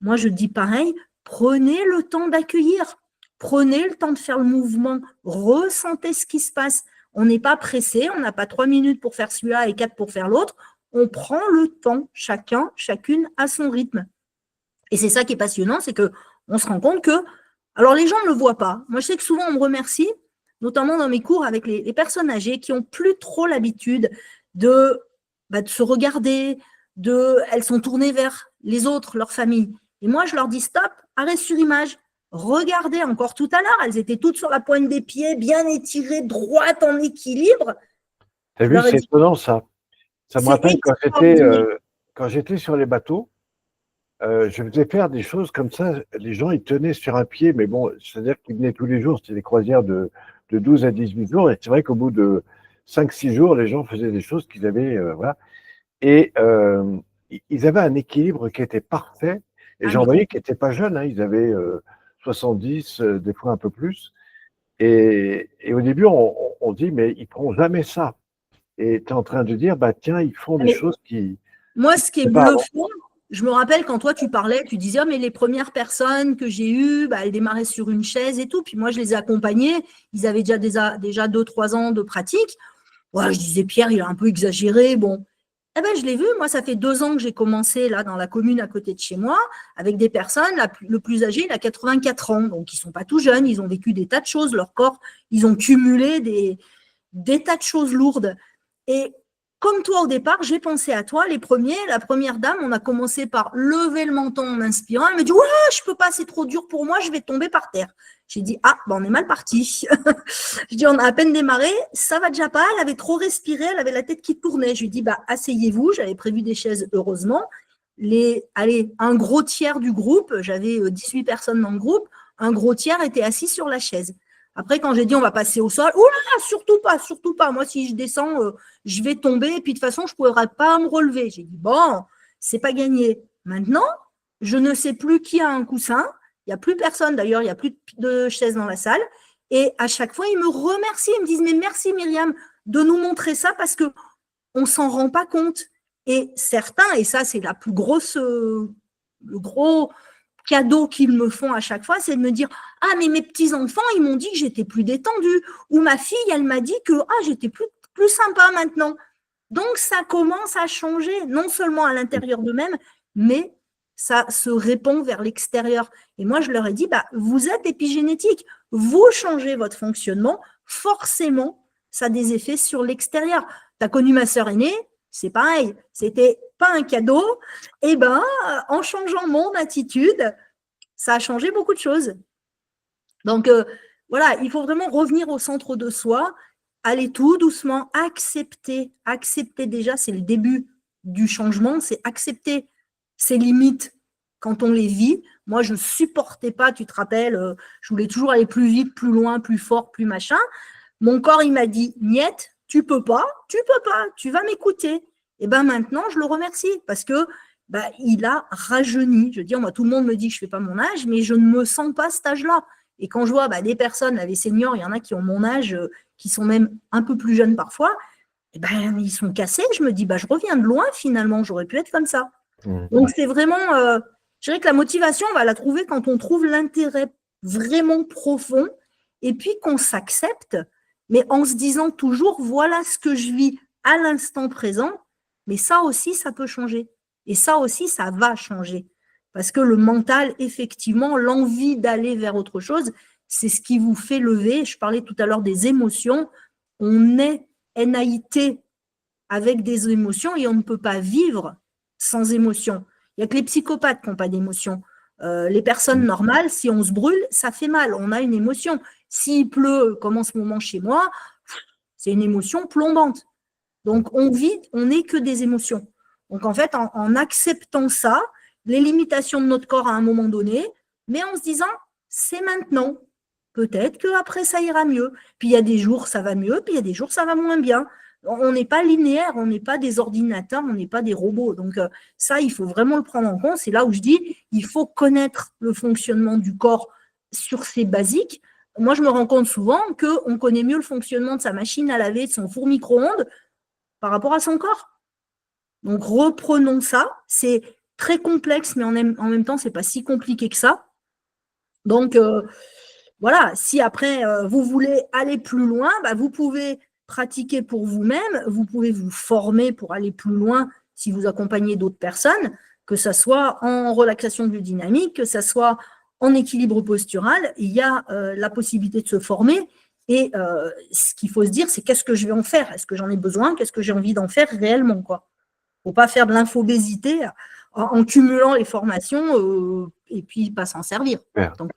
moi, je dis pareil, prenez le temps d'accueillir, prenez le temps de faire le mouvement, ressentez ce qui se passe. On n'est pas pressé, on n'a pas 3 minutes pour faire celui-là et 4 pour faire l'autre. On prend le temps, chacune à son rythme. Et c'est ça qui est passionnant, c'est qu'on se rend compte que, alors les gens ne le voient pas. Moi, je sais que souvent, on me remercie, notamment dans mes cours avec les personnes âgées qui n'ont plus trop l'habitude de se regarder, elles sont tournées vers les autres, leur famille. Et moi, je leur dis stop, arrêt sur image. Regardez, encore tout à l'heure, elles étaient toutes sur la pointe des pieds, bien étirées, droites en équilibre. T'as vu, c'est étonnant ça. Ça me rappelle quand j'étais sur les bateaux, je faisais faire des choses comme ça. Les gens, ils tenaient sur un pied, mais bon, c'est-à-dire qu'ils venaient tous les jours. C'était des croisières de 12 à 18 jours. Et c'est vrai qu'au bout de 5-6 jours, les gens faisaient des choses qu'ils avaient, voilà. Et ils avaient un équilibre qui était parfait. Et j'en voyais qui n'étaient pas jeunes, hein. Ils avaient 70, des fois un peu plus. Et au début, on dit, mais ils ne feront jamais ça. Et tu es en train de dire, bah tiens, ils font des choses qui… Moi, ce qui est bluffant, je me rappelle quand toi, tu parlais, tu disais, oh, mais les premières personnes que j'ai eues, elles démarraient sur une chaise et tout. Puis moi, je les ai accompagnés. Ils avaient déjà 2-3 ans de pratique. Ouais, je disais, Pierre, il a un peu exagéré. Bon, eh ben, je l'ai vu. Moi, ça fait 2 ans que j'ai commencé là dans la commune à côté de chez moi avec des personnes. Le plus âgé, il a 84 ans. Donc, ils ne sont pas tout jeunes. Ils ont vécu des tas de choses. Leur corps, ils ont cumulé des tas de choses lourdes. Et comme toi au départ, j'ai pensé à toi, la première dame, on a commencé par lever le menton en inspirant. Elle me dit, ouais, je peux pas, c'est trop dur pour moi, je vais tomber par terre. J'ai dit, ah, on est mal parti. Je dis, on a à peine démarré, ça va déjà pas, elle avait trop respiré, elle avait la tête qui tournait. Je lui dis, asseyez-vous, j'avais prévu des chaises, heureusement. Un gros tiers du groupe, j'avais 18 personnes dans le groupe, un gros tiers était assis sur la chaise. Après, quand j'ai dit on va passer au sol, oula, surtout pas, surtout pas. Moi, si je descends, je vais tomber et puis de toute façon, je ne pourrai pas me relever. J'ai dit bon, c'est pas gagné. Maintenant, je ne sais plus qui a un coussin. Il n'y a plus personne d'ailleurs, il n'y a plus de chaises dans la salle. Et à chaque fois, ils me remercient, ils me disent mais merci Myriam de nous montrer ça parce que on s'en rend pas compte. Et certains, et ça c'est la plus grosse, le gros cadeau qu'ils me font à chaque fois, c'est de me dire « Ah, mais mes petits-enfants, ils m'ont dit que j'étais plus détendue. » Ou ma fille, elle m'a dit que « Ah, j'étais plus sympa maintenant. » Donc, ça commence à changer, non seulement à l'intérieur d'eux-mêmes, mais ça se répand vers l'extérieur. Et moi, je leur ai dit « Vous êtes épigénétique. Vous changez votre fonctionnement. Forcément, ça a des effets sur l'extérieur. Tu as connu ma sœur aînée, c'est pareil. C'était pas un cadeau. Et en changeant mon attitude, ça a changé beaucoup de choses. Donc, voilà, il faut vraiment revenir au centre de soi, aller tout doucement, accepter déjà, c'est le début du changement, c'est accepter ses limites quand on les vit. Moi, je ne supportais pas, tu te rappelles, je voulais toujours aller plus vite, plus loin, plus fort, plus machin. Mon corps, il m'a dit, Niette, tu peux pas, tu vas m'écouter. Et ben maintenant, je le remercie parce que il a rajeuni. Je veux dire, moi, tout le monde me dit que je fais pas mon âge, mais je ne me sens pas à cet âge-là. Et quand je vois des personnes, là, les seniors, il y en a qui ont mon âge, qui sont même un peu plus jeunes parfois, et ils sont cassés. Je me dis, je reviens de loin finalement, j'aurais pu être comme ça. Donc c'est vraiment, je dirais que la motivation, on va la trouver quand on trouve l'intérêt vraiment profond et puis qu'on s'accepte, mais en se disant toujours, voilà ce que je vis à l'instant présent, mais ça aussi, ça peut changer. Et ça aussi, ça va changer. Parce que le mental, effectivement, l'envie d'aller vers autre chose, c'est ce qui vous fait lever. Je parlais tout à l'heure des émotions. On est NAIT avec des émotions et on ne peut pas vivre sans émotions. Il n'y a que les psychopathes qui n'ont pas d'émotions. Les personnes normales, si on se brûle, ça fait mal, on a une émotion. S'il pleut, comme en ce moment chez moi, c'est une émotion plombante. Donc, on vit, on n'est que des émotions. Donc, en fait, en acceptant ça, les limitations de notre corps à un moment donné, mais en se disant, c'est maintenant. Peut-être qu'après, ça ira mieux. Puis, il y a des jours, ça va mieux, puis il y a des jours, ça va moins bien. On n'est pas linéaire, on n'est pas des ordinateurs, on n'est pas des robots. Donc, ça, il faut vraiment le prendre en compte. C'est là où je dis, il faut connaître le fonctionnement du corps sur ses basiques. Moi, je me rends compte souvent qu'on connaît mieux le fonctionnement de sa machine à laver, de son four micro-ondes, par rapport à son corps. Donc, reprenons ça. C'est très complexe, mais en même temps, ce n'est pas si compliqué que ça. Donc, voilà, si après, vous voulez aller plus loin, vous pouvez pratiquer pour vous-même, vous pouvez vous former pour aller plus loin si vous accompagnez d'autres personnes, que ce soit en relaxation du dynamique, que ce soit en équilibre postural. Il y a la possibilité de se former. Et ce qu'il faut se dire, c'est qu'est-ce que je vais en faire? Est-ce que j'en ai besoin? Qu'est-ce que j'ai envie d'en faire réellement, quoi? Il ne faut pas faire de l'infobésité en cumulant les formations et puis pas s'en servir. Donc,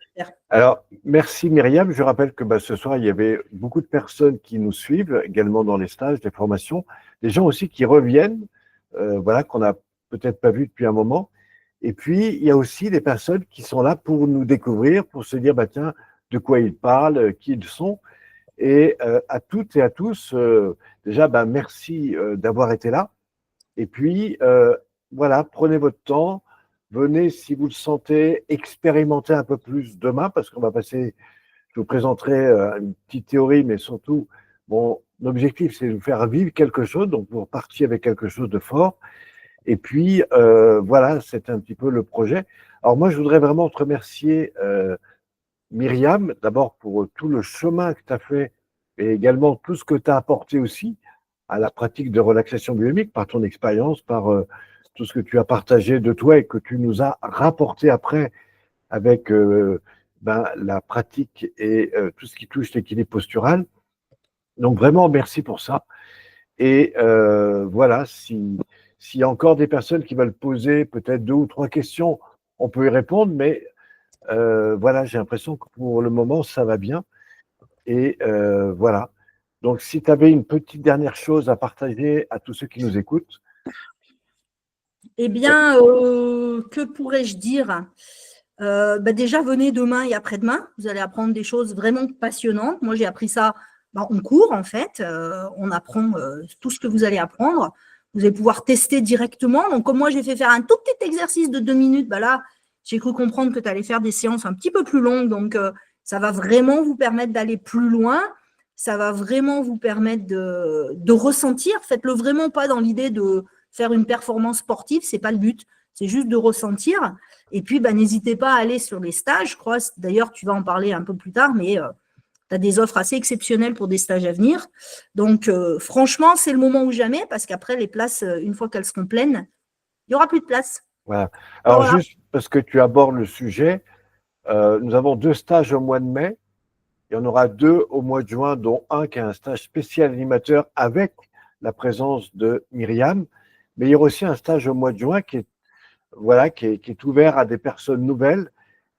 alors, merci Myriam. Je rappelle que ce soir, il y avait beaucoup de personnes qui nous suivent également dans les stages, les formations, des gens aussi qui reviennent, qu'on n'a peut-être pas vu depuis un moment. Et puis, il y a aussi des personnes qui sont là pour nous découvrir, pour se dire, tiens, de quoi ils parlent, qui ils sont. Et à toutes et à tous, déjà, merci d'avoir été là. Et puis, prenez votre temps. Venez, si vous le sentez, expérimenter un peu plus demain, parce qu'on va passer, je vous présenterai une petite théorie, mais surtout, mon objectif, c'est de vous faire vivre quelque chose, donc vous repartiez avec quelque chose de fort. Et puis, c'est un petit peu le projet. Alors moi, je voudrais vraiment te remercier, Myriam, d'abord pour tout le chemin que tu as fait et également tout ce que tu as apporté aussi à la pratique de relaxation biomique par ton expérience, par tout ce que tu as partagé de toi et que tu nous as rapporté après avec la pratique et tout ce qui touche l'équilibre postural. Donc vraiment, merci pour ça. Et s'il y a encore des personnes qui veulent poser peut-être 2 ou 3 questions, on peut y répondre, mais j'ai l'impression que pour le moment, ça va bien. Et voilà. Donc, si tu avais une petite dernière chose à partager à tous ceux qui nous écoutent. Eh bien, que pourrais-je dire? Déjà, venez demain et après-demain. Vous allez apprendre des choses vraiment passionnantes. Moi, j'ai appris ça en cours, en fait. On apprend tout ce que vous allez apprendre. Vous allez pouvoir tester directement. Donc, comme moi, j'ai fait faire un tout petit exercice de 2 minutes, là, j'ai cru comprendre que tu allais faire des séances un petit peu plus longues. Donc, ça va vraiment vous permettre d'aller plus loin. Ça va vraiment vous permettre de ressentir. Faites-le vraiment pas dans l'idée de faire une performance sportive, ce n'est pas le but. C'est juste de ressentir. Et puis, n'hésitez pas à aller sur les stages. Je crois, d'ailleurs, tu vas en parler un peu plus tard, mais tu as des offres assez exceptionnelles pour des stages à venir. Donc, franchement, c'est le moment ou jamais, parce qu'après, les places, une fois qu'elles seront pleines, il n'y aura plus de place. Voilà. Alors, juste parce que tu abordes le sujet, nous avons 2 stages au mois de mai. Il y en aura 2 au mois de juin, dont un qui est un stage spécial animateur avec la présence de Myriam. Mais il y aura aussi un stage au mois de juin qui est ouvert à des personnes nouvelles.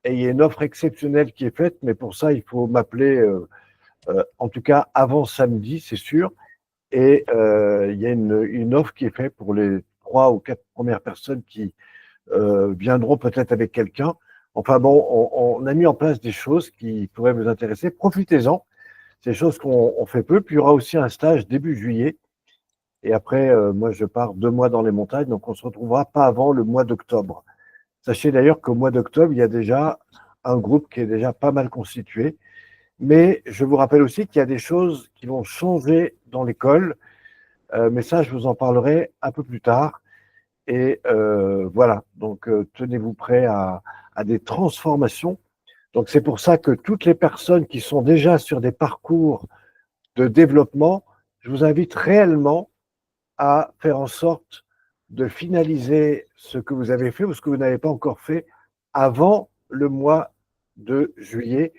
Et il y a une offre exceptionnelle qui est faite, mais pour ça, il faut m'appeler, en tout cas avant samedi, c'est sûr. Et il y a une offre qui est faite pour les 3 ou 4 premières personnes qui viendront peut-être avec quelqu'un. Enfin bon, on a mis en place des choses qui pourraient vous intéresser. Profitez-en. C'est des choses qu'on fait peu. Puis il y aura aussi un stage début juillet. Et après, moi, je pars 2 mois dans les montagnes. Donc, on se retrouvera pas avant le mois d'octobre. Sachez d'ailleurs qu'au mois d'octobre, il y a déjà un groupe qui est déjà pas mal constitué. Mais je vous rappelle aussi qu'il y a des choses qui vont changer dans l'école. Mais ça, je vous en parlerai un peu plus tard. Et voilà, donc tenez-vous prêts à des transformations. Donc c'est pour ça que toutes les personnes qui sont déjà sur des parcours de développement, je vous invite réellement à faire en sorte de finaliser ce que vous avez fait ou ce que vous n'avez pas encore fait avant le mois de juillet.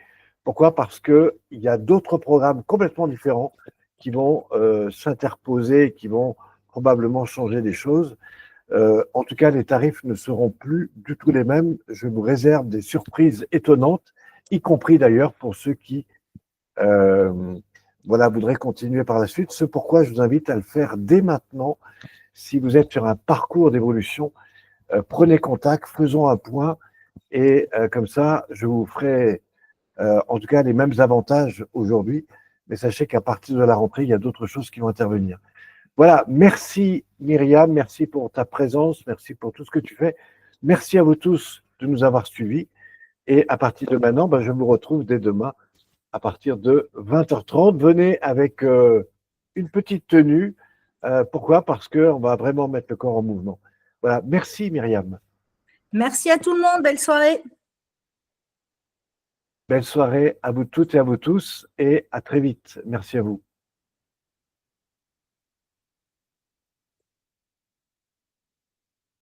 Pourquoi? Parce qu'il y a d'autres programmes complètement différents qui vont s'interposer, qui vont probablement changer des choses. En tout cas, les tarifs ne seront plus du tout les mêmes. Je vous réserve des surprises étonnantes, y compris d'ailleurs pour ceux qui voilà, voudraient continuer par la suite. C'est pourquoi je vous invite à le faire dès maintenant. Si vous êtes sur un parcours d'évolution, prenez contact, faisons un point et comme ça, je vous ferai en tout cas les mêmes avantages aujourd'hui. Mais sachez qu'à partir de la rentrée, il y a d'autres choses qui vont intervenir. Voilà, merci Myriam, merci pour ta présence, merci pour tout ce que tu fais. Merci à vous tous de nous avoir suivis. Et à partir de maintenant, ben, je vous retrouve dès demain à partir de 20h30. Venez avec une petite tenue. Pourquoi? Parce qu'on va vraiment mettre le corps en mouvement. Voilà, merci Myriam. Merci à tout le monde. Belle soirée. Belle soirée à vous toutes et à vous tous et à très vite. Merci à vous.